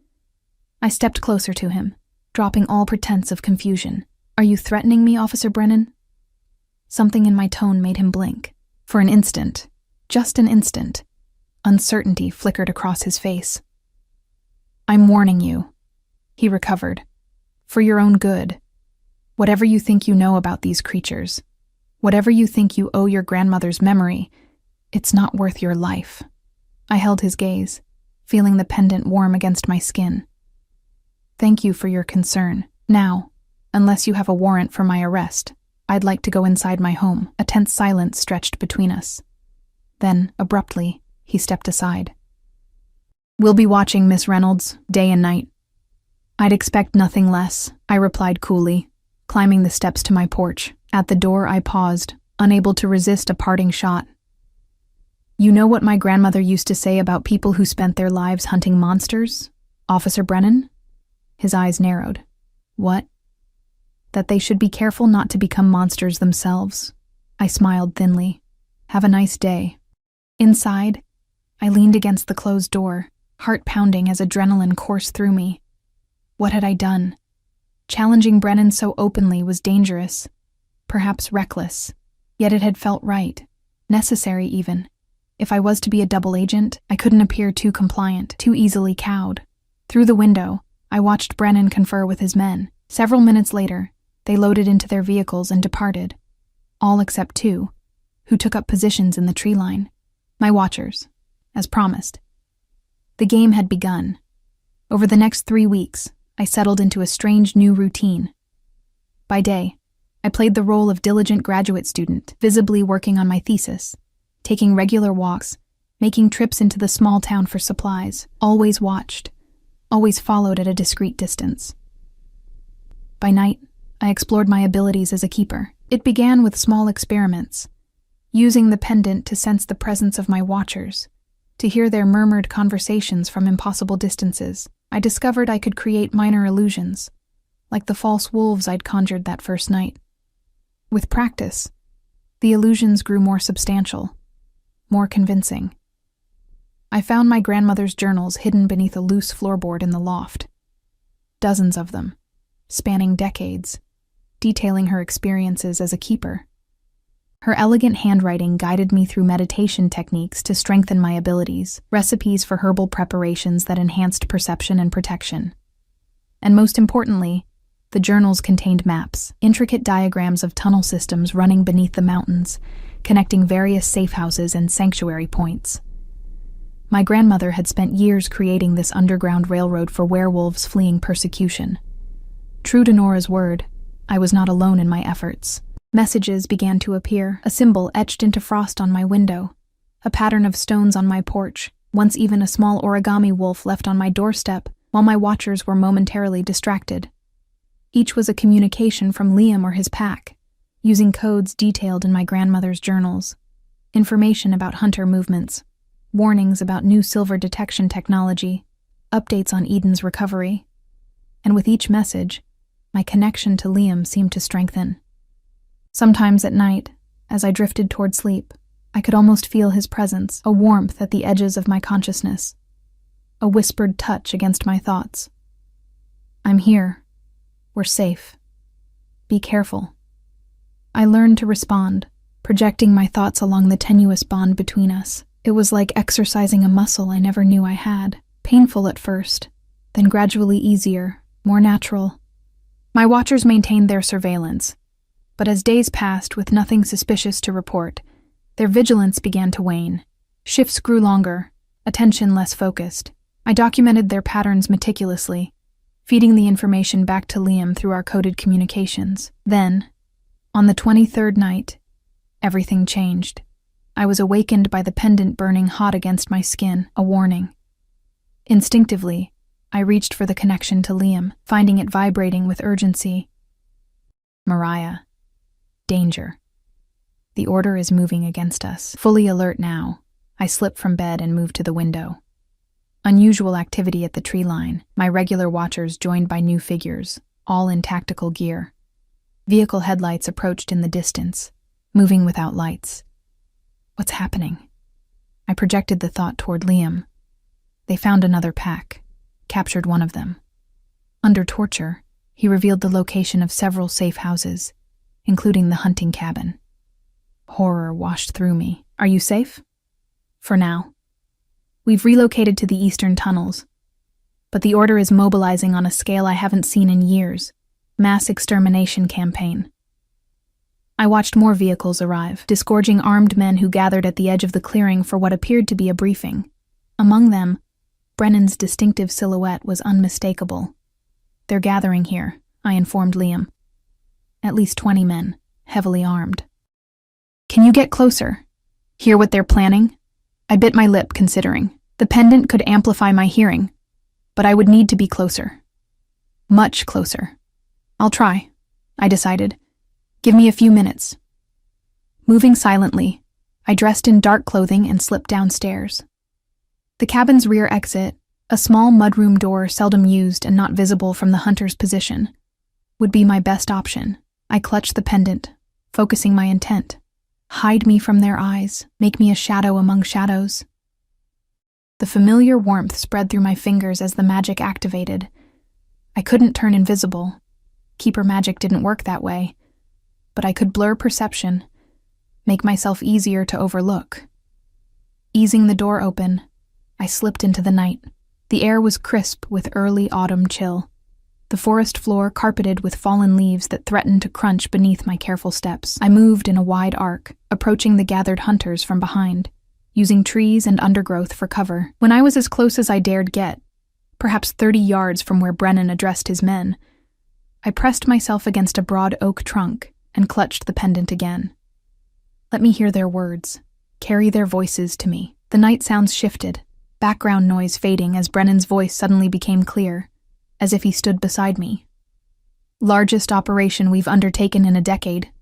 I stepped closer to him, dropping all pretense of confusion. Are you threatening me, Officer Brennan? Something in my tone made him blink. For an instant, just an instant, uncertainty flickered across his face. I'm warning you, he recovered. For your own good. Whatever you think you know about these creatures, whatever you think you owe your grandmother's memory, it's not worth your life. I held his gaze, feeling the pendant warm against my skin. Thank you for your concern. Now, unless you have a warrant for my arrest, I'd like to go inside my home. A tense silence stretched between us. Then, abruptly, he stepped aside. We'll be watching, Miss Reynolds, day and night. I'd expect nothing less, I replied coolly, climbing the steps to my porch. At the door, I paused, unable to resist a parting shot. You know what my grandmother used to say about people who spent their lives hunting monsters, Officer Brennan? His eyes narrowed. What? That they should be careful not to become monsters themselves. I smiled thinly. Have a nice day. Inside, I leaned against the closed door, heart pounding as adrenaline coursed through me. What had I done? Challenging Brennan so openly was dangerous, perhaps reckless, yet it had felt right, necessary even. If I was to be a double agent, I couldn't appear too compliant, too easily cowed. Through the window, I watched Brennan confer with his men. Several minutes later, they loaded into their vehicles and departed, all except two, who took up positions in the tree line. My watchers, as promised. The game had begun. Over the next 3 weeks, I settled into a strange new routine. By day, I played the role of diligent graduate student, visibly working on my thesis, taking regular walks, making trips into the small town for supplies, always watched, always followed at a discreet distance. By night, I explored my abilities as a keeper. It began with small experiments, using the pendant to sense the presence of my watchers, to hear their murmured conversations from impossible distances. I discovered I could create minor illusions, like the false wolves I'd conjured that first night. With practice, the illusions grew more substantial, more convincing. I found my grandmother's journals hidden beneath a loose floorboard in the loft. Dozens of them, spanning decades, detailing her experiences as a keeper. Her elegant handwriting guided me through meditation techniques to strengthen my abilities, recipes for herbal preparations that enhanced perception and protection. And most importantly, the journals contained maps, intricate diagrams of tunnel systems running beneath the mountains, connecting various safe houses and sanctuary points. My grandmother had spent years creating this underground railroad for werewolves fleeing persecution. True to Nora's word, I was not alone in my efforts. Messages began to appear, a symbol etched into frost on my window, a pattern of stones on my porch, once even a small origami wolf left on my doorstep, while my watchers were momentarily distracted. Each was a communication from Liam or his pack, using codes detailed in my grandmother's journals, information about hunter movements, warnings about new silver detection technology, updates on Eden's recovery. And with each message, My connection to Liam seemed to strengthen. Sometimes at night, as I drifted toward sleep, I could almost feel his presence, a warmth at the edges of my consciousness, a whispered touch against my thoughts. I'm here. We're safe. Be careful. I learned to respond, projecting my thoughts along the tenuous bond between us. It was like exercising a muscle I never knew I had, painful at first, then gradually easier, more natural. My watchers maintained their surveillance, but as days passed with nothing suspicious to report, their vigilance began to wane. Shifts grew longer, attention less focused. I documented their patterns meticulously, feeding the information back to Liam through our coded communications. Then, on the 23rd night, everything changed. I was awakened by the pendant burning hot against my skin, a warning. Instinctively, I reached for the connection to Liam, finding it vibrating with urgency. Mariah. Danger. The order is moving against us. Fully alert now, I slipped from bed and moved to the window. Unusual activity at the tree line, my regular watchers joined by new figures, all in tactical gear. Vehicle headlights approached in the distance, moving without lights. What's happening? I projected the thought toward Liam. They found another pack, captured one of them. Under torture, he revealed the location of several safe houses, including the hunting cabin. Horror washed through me. Are you safe? For now. We've relocated to the eastern tunnels, but the Order is mobilizing on a scale I haven't seen in years. Mass extermination campaign. I watched more vehicles arrive, disgorging armed men who gathered at the edge of the clearing for what appeared to be a briefing. Among them, Brennan's distinctive silhouette was unmistakable. They're gathering here, I informed Liam. At least 20 men, heavily armed. Can you get closer? Hear what they're planning? I bit my lip, considering. The pendant could amplify my hearing, but I would need to be closer. Much closer. I'll try, I decided. Give me a few minutes. Moving silently, I dressed in dark clothing and slipped downstairs. The cabin's rear exit, a small mudroom door seldom used and not visible from the hunter's position, would be my best option. I clutched the pendant, focusing my intent. Hide me from their eyes, make me a shadow among shadows. The familiar warmth spread through my fingers as the magic activated. I couldn't turn invisible. Keeper magic didn't work that way, but I could blur perception, make myself easier to overlook. Easing the door open, I slipped into the night. The air was crisp with early autumn chill. The forest floor carpeted with fallen leaves that threatened to crunch beneath my careful steps. I moved in a wide arc, approaching the gathered hunters from behind, using trees and undergrowth for cover. When I was as close as I dared get, perhaps 30 yards from where Brennan addressed his men, I pressed myself against a broad oak trunk and clutched the pendant again. Let me hear their words, carry their voices to me. The night sounds shifted, background noise fading as Brennan's voice suddenly became clear, as if he stood beside me. Largest operation we've undertaken in a decade,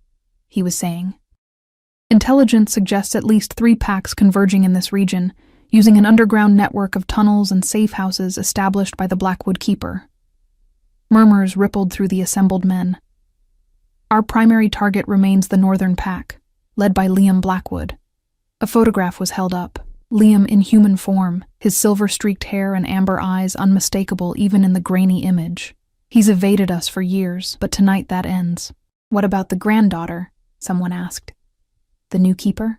he was saying. Intelligence suggests at least 3 packs converging in this region, using an underground network of tunnels and safe houses established by the Blackwood Keeper. Murmurs rippled through the assembled men. Our primary target remains the northern pack, led by Liam Blackwood. A photograph was held up. Liam in human form, his silver-streaked hair and amber eyes unmistakable even in the grainy image. He's evaded us for years, but tonight that ends. What about the granddaughter? Someone asked. The new keeper?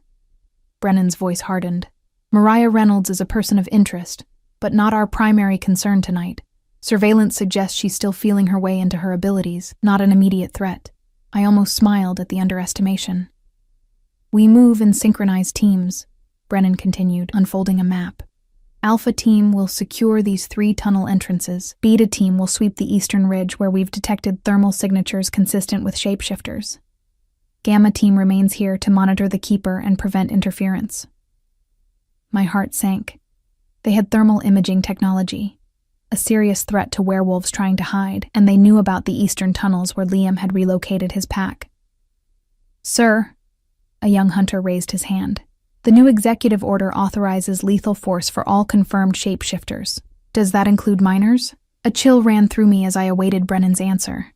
Brennan's voice hardened. Mariah Reynolds is a person of interest, but not our primary concern tonight. Surveillance suggests she's still feeling her way into her abilities, not an immediate threat. I almost smiled at the underestimation. We move in synchronized teams, Brennan continued, unfolding a map. Alpha Team will secure these 3 tunnel entrances. Beta Team will sweep the eastern ridge where we've detected thermal signatures consistent with shapeshifters. Gamma Team remains here to monitor the Keeper and prevent interference. My heart sank. They had thermal imaging technology, a serious threat to werewolves trying to hide, and they knew about the eastern tunnels where Liam had relocated his pack. Sir, a young hunter raised his hand. The new executive order authorizes lethal force for all confirmed shapeshifters. Does that include minors? A chill ran through me as I awaited Brennan's answer.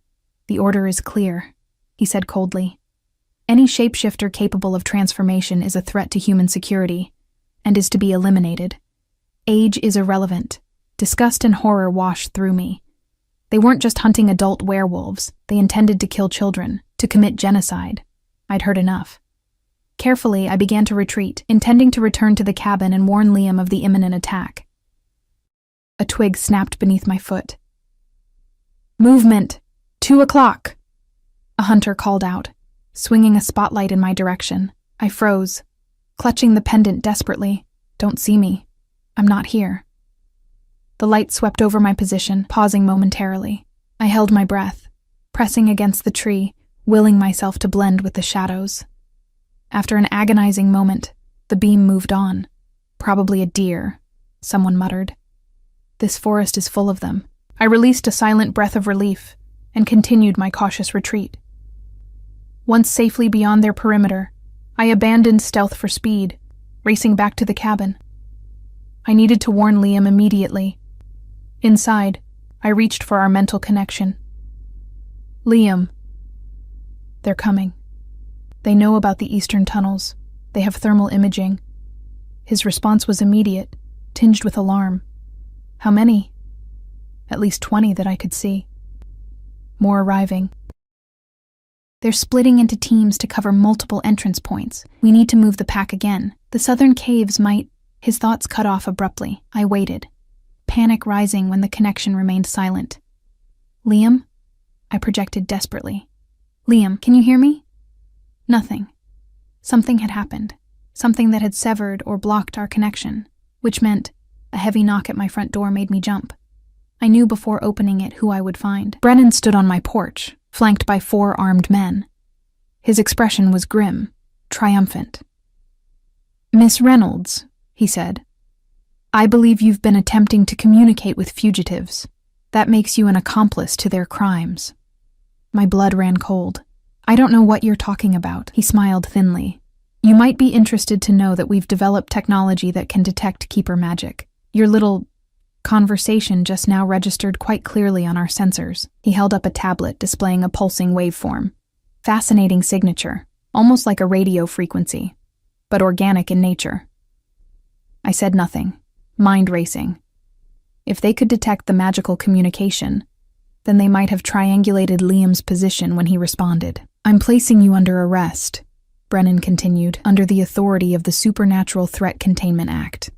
The order is clear, he said coldly. Any shapeshifter capable of transformation is a threat to human security, and is to be eliminated. Age is irrelevant. Disgust and horror washed through me. They weren't just hunting adult werewolves, they intended to kill children, to commit genocide. I'd heard enough. Carefully, I began to retreat, intending to return to the cabin and warn Liam of the imminent attack. A twig snapped beneath my foot. Movement! 2 o'clock! A hunter called out, swinging a spotlight in my direction. I froze, clutching the pendant desperately. Don't see me. I'm not here. The light swept over my position, pausing momentarily. I held my breath, pressing against the tree, willing myself to blend with the shadows. After an agonizing moment, the beam moved on. Probably a deer, someone muttered. This forest is full of them. I released a silent breath of relief and continued my cautious retreat. Once safely beyond their perimeter, I abandoned stealth for speed, racing back to the cabin. I needed to warn Liam immediately. Inside, I reached for our mental connection. Liam. They're coming. They know about the eastern tunnels. They have thermal imaging. His response was immediate, tinged with alarm. How many? At least 20 that I could see. More arriving. They're splitting into teams to cover multiple entrance points. We need to move the pack again. The southern caves might... His thoughts cut off abruptly. I waited, panic rising when the connection remained silent. Liam? I projected desperately. Liam, can you hear me? Nothing. Something had happened. Something that had severed or blocked our connection, which meant a heavy knock at my front door made me jump. I knew before opening it who I would find. Brennan stood on my porch, flanked by 4 armed men. His expression was grim, triumphant. Miss Reynolds, he said, I believe you've been attempting to communicate with fugitives. That makes you an accomplice to their crimes. My blood ran cold. I don't know what you're talking about, he smiled thinly. You might be interested to know that we've developed technology that can detect keeper magic. Your little conversation just now registered quite clearly on our sensors. He held up a tablet displaying a pulsing waveform. Fascinating signature, almost like a radio frequency, but organic in nature. I said nothing, mind racing. If they could detect the magical communication, then they might have triangulated Liam's position when he responded. I'm placing you under arrest, Brennan continued, under the authority of the Supernatural Threat Containment Act.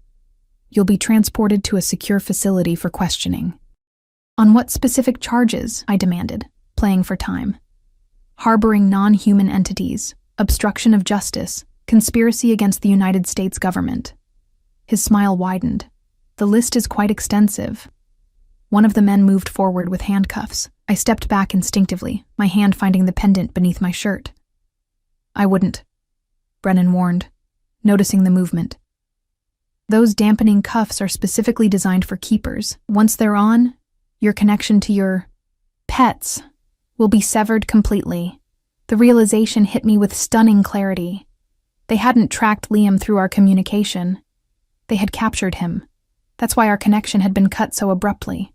You'll be transported to a secure facility for questioning. On what specific charges? I demanded, playing for time. Harboring non-human entities, obstruction of justice, conspiracy against the United States government. His smile widened. The list is quite extensive. One of the men moved forward with handcuffs. I stepped back instinctively, my hand finding the pendant beneath my shirt. I wouldn't, Brennan warned, noticing the movement. Those dampening cuffs are specifically designed for keepers. Once they're on, your connection to your pets will be severed completely. The realization hit me with stunning clarity. They hadn't tracked Liam through our communication. They had captured him. That's why our connection had been cut so abruptly.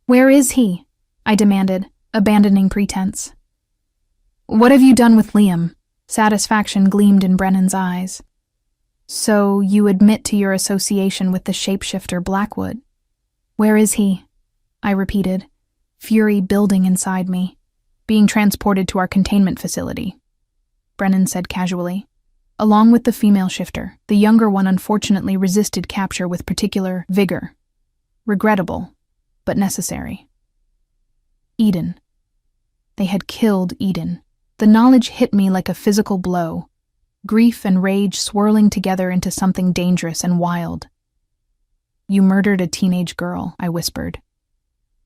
Where is he? I demanded, abandoning pretense. What have you done with Liam? Satisfaction gleamed in Brennan's eyes. So you admit to your association with the shapeshifter Blackwood. Where is he? I repeated, fury building inside me. Being transported to our containment facility, Brennan said casually. Along with the female shifter, the younger one unfortunately resisted capture with particular vigor. Regrettable, but necessary. Eden. They had killed Eden. The knowledge hit me like a physical blow, grief and rage swirling together into something dangerous and wild. You murdered a teenage girl, I whispered.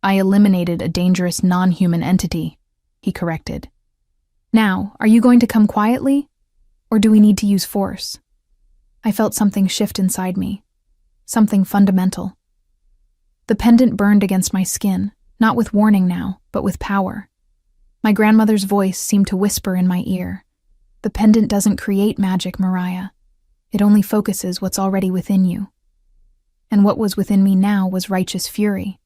I eliminated a dangerous non-human entity, he corrected. Now, are you going to come quietly? Or do we need to use force? I felt something shift inside me. Something fundamental. The pendant burned against my skin, not with warning now, but with power. My grandmother's voice seemed to whisper in my ear. The pendant doesn't create magic, Mariah. It only focuses what's already within you. And what was within me now was righteous fury.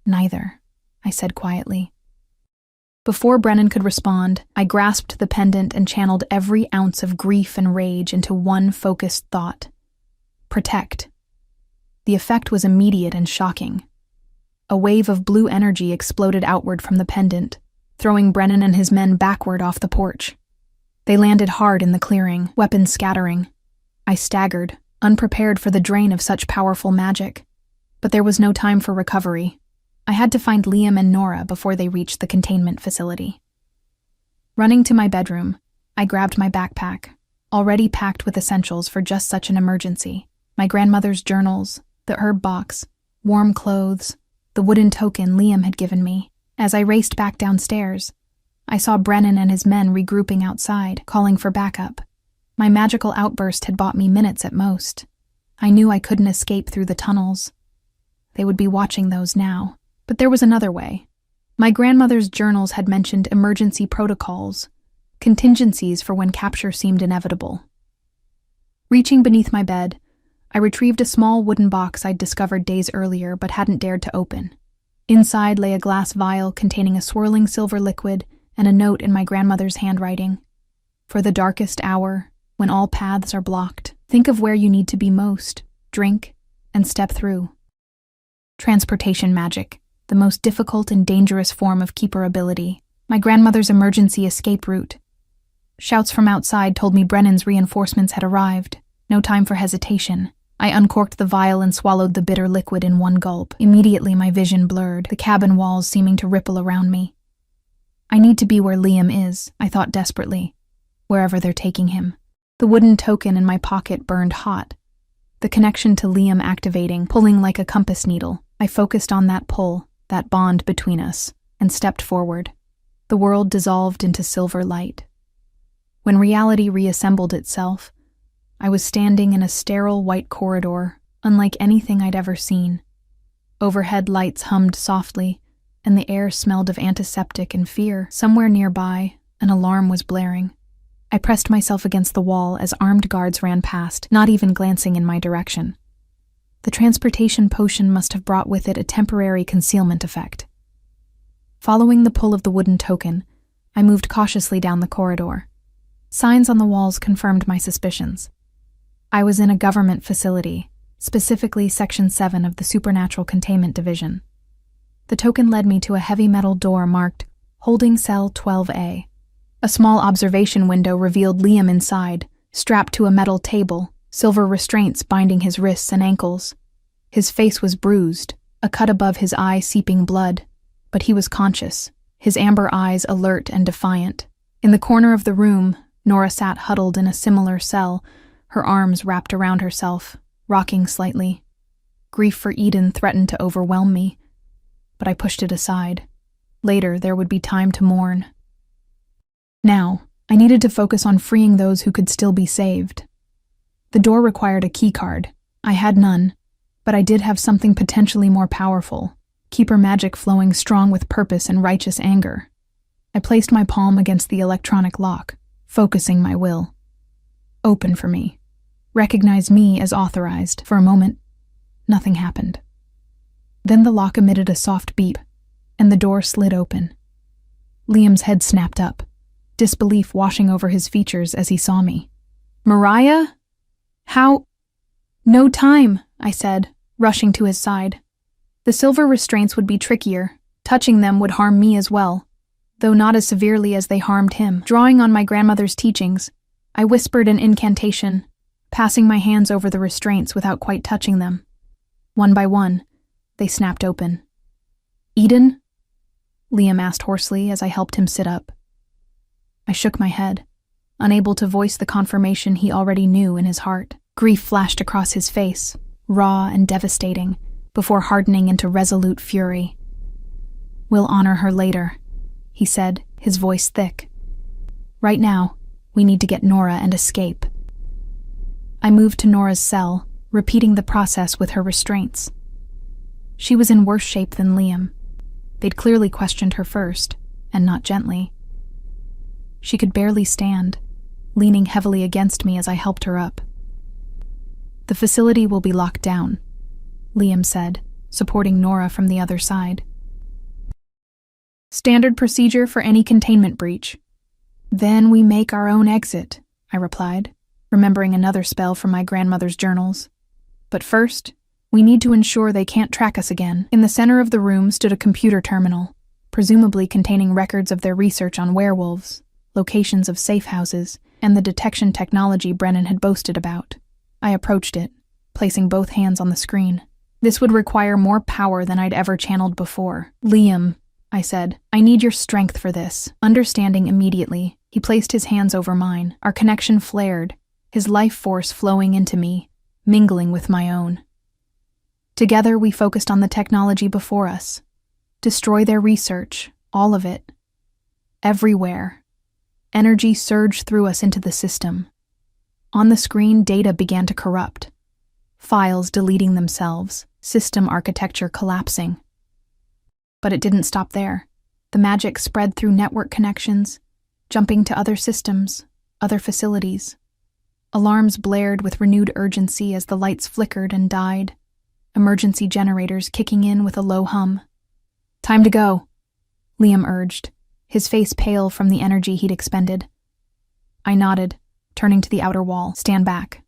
Neither, I said quietly. Before Brennan could respond, I grasped the pendant and channeled every ounce of grief and rage into one focused thought. Protect. The effect was immediate and shocking. A wave of blue energy exploded outward from the pendant, throwing Brennan and his men backward off the porch. They landed hard in the clearing, weapons scattering. I staggered, unprepared for the drain of such powerful magic. But there was no time for recovery. I had to find Liam and Nora before they reached the containment facility. Running to my bedroom, I grabbed my backpack, already packed with essentials for just such an emergency. My grandmother's journals, the herb box, warm clothes, the wooden token Liam had given me. As I raced back downstairs, I saw Brennan and his men regrouping outside, calling for backup. My magical outburst had bought me minutes at most. I knew I couldn't escape through the tunnels. They would be watching those now. But there was another way. My grandmother's journals had mentioned emergency protocols, contingencies for when capture seemed inevitable. Reaching beneath my bed, I retrieved a small wooden box I'd discovered days earlier but hadn't dared to open. Inside lay a glass vial containing a swirling silver liquid and a note in my grandmother's handwriting. For the darkest hour, when all paths are blocked, think of where you need to be most, drink, and step through. Transportation magic, the most difficult and dangerous form of keeper ability. My grandmother's emergency escape route. Shouts from outside told me Brennan's reinforcements had arrived. No time for hesitation. I uncorked the vial and swallowed the bitter liquid in one gulp. Immediately my vision blurred, the cabin walls seeming to ripple around me. I need to be where Liam is, I thought desperately, wherever they're taking him. The wooden token in my pocket burned hot. The connection to Liam activating, pulling like a compass needle. I focused on that pull, that bond between us, and stepped forward. The world dissolved into silver light. When reality reassembled itself, I was standing in a sterile white corridor, unlike anything I'd ever seen. Overhead lights hummed softly, and the air smelled of antiseptic and fear. Somewhere nearby, an alarm was blaring. I pressed myself against the wall as armed guards ran past, not even glancing in my direction. The transportation potion must have brought with it a temporary concealment effect. Following the pull of the wooden token, I moved cautiously down the corridor. Signs on the walls confirmed my suspicions. I was in a government facility, specifically Section 7 of the Supernatural Containment Division. The token led me to a heavy metal door marked Holding Cell 12A. A small observation window revealed Liam inside, strapped to a metal table, silver restraints binding his wrists and ankles. His face was bruised, a cut above his eye seeping blood, but he was conscious, his amber eyes alert and defiant. In the corner of the room, Nora sat huddled in a similar cell, her arms wrapped around herself, rocking slightly. Grief for Eden threatened to overwhelm me, but I pushed it aside. Later, there would be time to mourn. Now, I needed to focus on freeing those who could still be saved. The door required a keycard. I had none, but I did have something potentially more powerful, keeper magic flowing strong with purpose and righteous anger. I placed my palm against the electronic lock, focusing my will. Open for me. Recognize me as authorized. For a moment, nothing happened. Then the lock emitted a soft beep, and the door slid open. Liam's head snapped up, disbelief washing over his features as he saw me. "Mariah? How?" "No time," I said, rushing to his side. The silver restraints would be trickier. Touching them would harm me as well, though not as severely as they harmed him. Drawing on my grandmother's teachings, I whispered an incantation, passing my hands over the restraints without quite touching them. One by one, they snapped open. "Eden?" Liam asked hoarsely as I helped him sit up. I shook my head, unable to voice the confirmation he already knew in his heart. Grief flashed across his face, raw and devastating, before hardening into resolute fury. "We'll honor her later," he said, his voice thick. "Right now, we need to get Nora and escape." I moved to Nora's cell, repeating the process with her restraints. She was in worse shape than Liam. They'd clearly questioned her first, and not gently. She could barely stand, leaning heavily against me as I helped her up. "The facility will be locked down," Liam said, supporting Nora from the other side. Standard procedure for any containment breach. Then we make our own exit, I replied, remembering another spell from my grandmother's journals. But first, we need to ensure they can't track us again. In the center of the room stood a computer terminal, presumably containing records of their research on werewolves, locations of safe houses, and the detection technology Brennan had boasted about. I approached it, placing both hands on the screen. This would require more power than I'd ever channeled before. Liam, I said, I need your strength for this. Understanding immediately, he placed his hands over mine. Our connection flared, his life force flowing into me, mingling with my own. Together we focused on the technology before us. Destroy their research, all of it. Everywhere. Energy surged through us into the system. On the screen, data began to corrupt. Files deleting themselves, system architecture collapsing. But it didn't stop there. The magic spread through network connections, jumping to other systems, other facilities. Alarms blared with renewed urgency as the lights flickered and died, emergency generators kicking in with a low hum. Time to go, Liam urged, his face pale from the energy he'd expended. I nodded, turning to the outer wall. Stand back.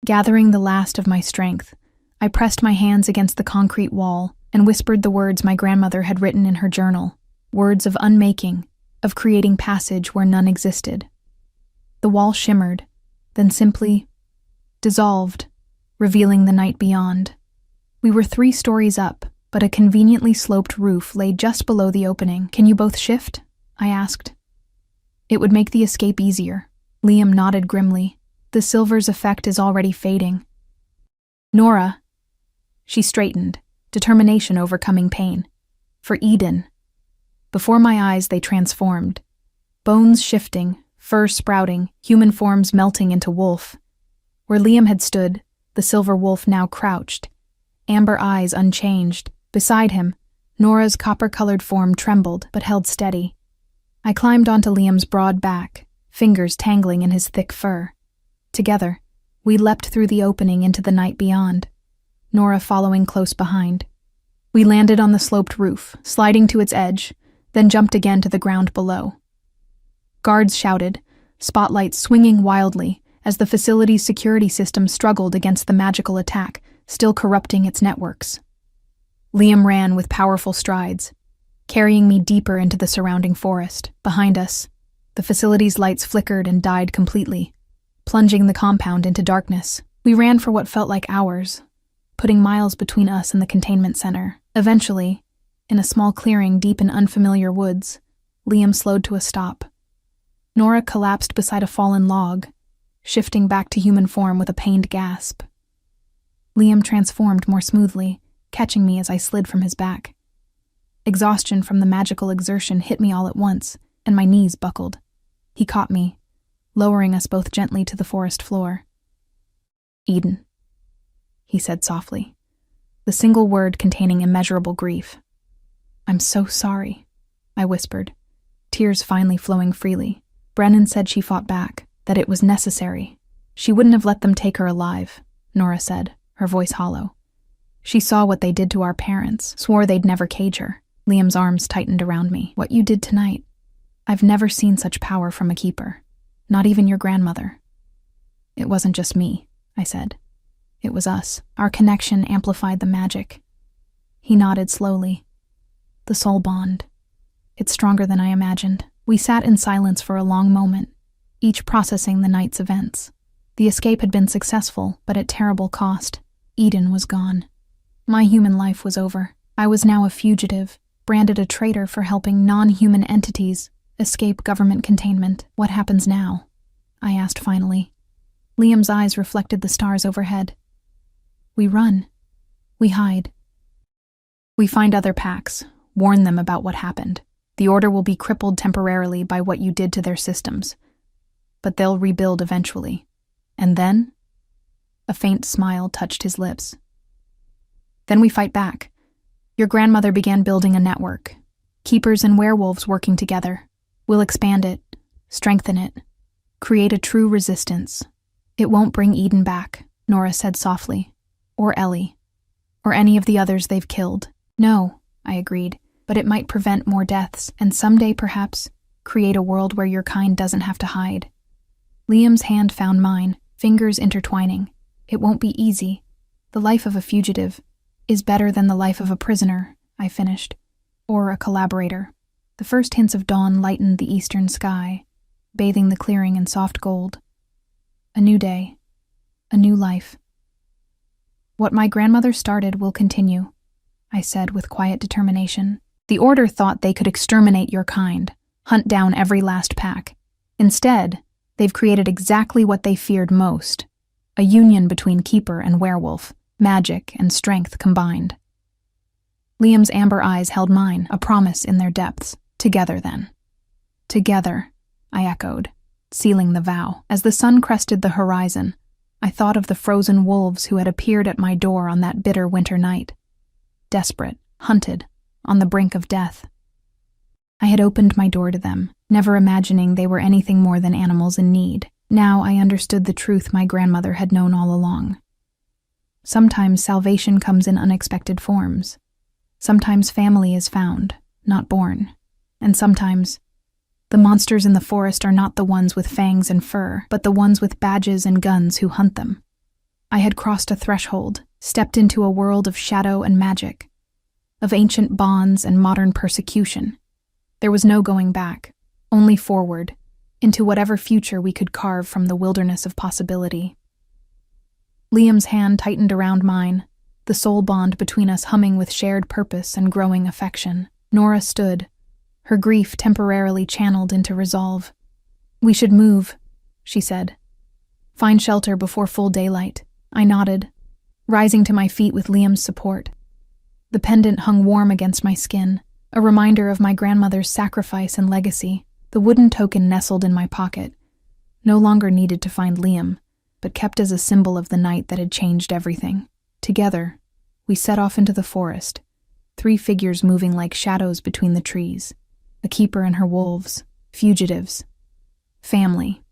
Gathering the last of my strength, I pressed my hands against the concrete wall and whispered the words my grandmother had written in her journal, words of unmaking, of creating passage where none existed. The wall shimmered, then simply dissolved, revealing the night beyond. We were 3 stories up, but a conveniently sloped roof lay just below the opening. Can you both shift? I asked. It would make the escape easier. Liam nodded grimly. The silver's effect is already fading. Nora. She straightened, determination overcoming pain. For Eden. Before my eyes they transformed. Bones shifting, fur sprouting, human forms melting into wolf. Where Liam had stood, the silver wolf now crouched, amber eyes unchanged. Beside him, Nora's copper-colored form trembled but held steady. I climbed onto Liam's broad back, fingers tangling in his thick fur. Together, we leapt through the opening into the night beyond, Nora following close behind. We landed on the sloped roof, sliding to its edge, then jumped again to the ground below. Guards shouted, spotlights swinging wildly as the facility's security system struggled against the magical attack, still corrupting its networks. Liam ran with powerful strides, carrying me deeper into the surrounding forest. Behind us, the facility's lights flickered and died completely, plunging the compound into darkness. We ran for what felt like hours, putting miles between us and the containment center. Eventually, in a small clearing deep in unfamiliar woods, Liam slowed to a stop. Nora collapsed beside a fallen log, shifting back to human form with a pained gasp. Liam transformed more smoothly, catching me as I slid from his back. Exhaustion from the magical exertion hit me all at once, and my knees buckled. He caught me, lowering us both gently to the forest floor. Eden, he said softly, the single word containing immeasurable grief. I'm so sorry, I whispered, tears finally flowing freely. Brennan said she fought back, that it was necessary. She wouldn't have let them take her alive, Nora said, her voice hollow. She saw what they did to our parents, swore they'd never cage her. Liam's arms tightened around me. What you did tonight. I've never seen such power from a keeper. Not even your grandmother. It wasn't just me, I said. It was us. Our connection amplified the magic. He nodded slowly. The soul bond. It's stronger than I imagined. We sat in silence for a long moment, each processing the night's events. The escape had been successful, but at terrible cost. Eden was gone. My human life was over. I was now a fugitive, branded a traitor for helping non-human entities escape government containment. What happens now? I asked finally. Liam's eyes reflected the stars overhead. We run. We hide. We find other packs, warn them about what happened. The Order will be crippled temporarily by what you did to their systems, but they'll rebuild eventually. And then? A faint smile touched his lips. Then we fight back. Your grandmother began building a network. Keepers and werewolves working together. We'll expand it, strengthen it, create a true resistance. It won't bring Eden back, Nora said softly. Or Ellie. Or any of the others they've killed. No, I agreed. but it might prevent more deaths, and someday, perhaps, create a world where your kind doesn't have to hide. Liam's hand found mine, fingers intertwining. It won't be easy. The life of a fugitive is better than the life of a prisoner, I finished, or a collaborator. The first hints of dawn lightened the eastern sky, bathing the clearing in soft gold. A new day, a new life. What my grandmother started will continue, I said with quiet determination. The Order thought they could exterminate your kind, hunt down every last pack. Instead, they've created exactly what they feared most, a union between Keeper and Werewolf, magic and strength combined. Liam's amber eyes held mine, a promise in their depths. Together, then. Together, I echoed, sealing the vow. As the sun crested the horizon, I thought of the frozen wolves who had appeared at my door on that bitter winter night. Desperate, hunted, on the brink of death. I had opened my door to them, never imagining they were anything more than animals in need. Now I understood the truth my grandmother had known all along. Sometimes salvation comes in unexpected forms. Sometimes family is found, not born. And sometimes the monsters in the forest are not the ones with fangs and fur, but the ones with badges and guns who hunt them. I had crossed a threshold, stepped into a world of shadow and magic, of ancient bonds and modern persecution. There was no going back, only forward, into whatever future we could carve from the wilderness of possibility. Liam's hand tightened around mine, the soul bond between us humming with shared purpose and growing affection. Nora stood, her grief temporarily channeled into resolve. We should move, she said. Find shelter before full daylight. I nodded, rising to my feet with Liam's support. The pendant hung warm against my skin, a reminder of my grandmother's sacrifice and legacy. The wooden token nestled in my pocket, no longer needed to find Liam, but kept as a symbol of the night that had changed everything. Together, we set off into the forest, 3 figures moving like shadows between the trees. A keeper and her wolves, fugitives, family.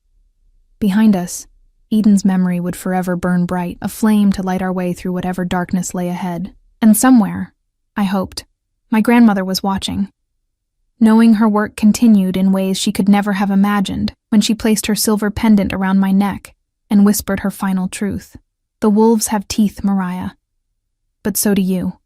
Behind us, Eden's memory would forever burn bright, a flame to light our way through whatever darkness lay ahead. And somewhere, I hoped, my grandmother was watching, knowing her work continued in ways she could never have imagined when she placed her silver pendant around my neck and whispered her final truth. The wolves have teeth, Mariah. But so do you.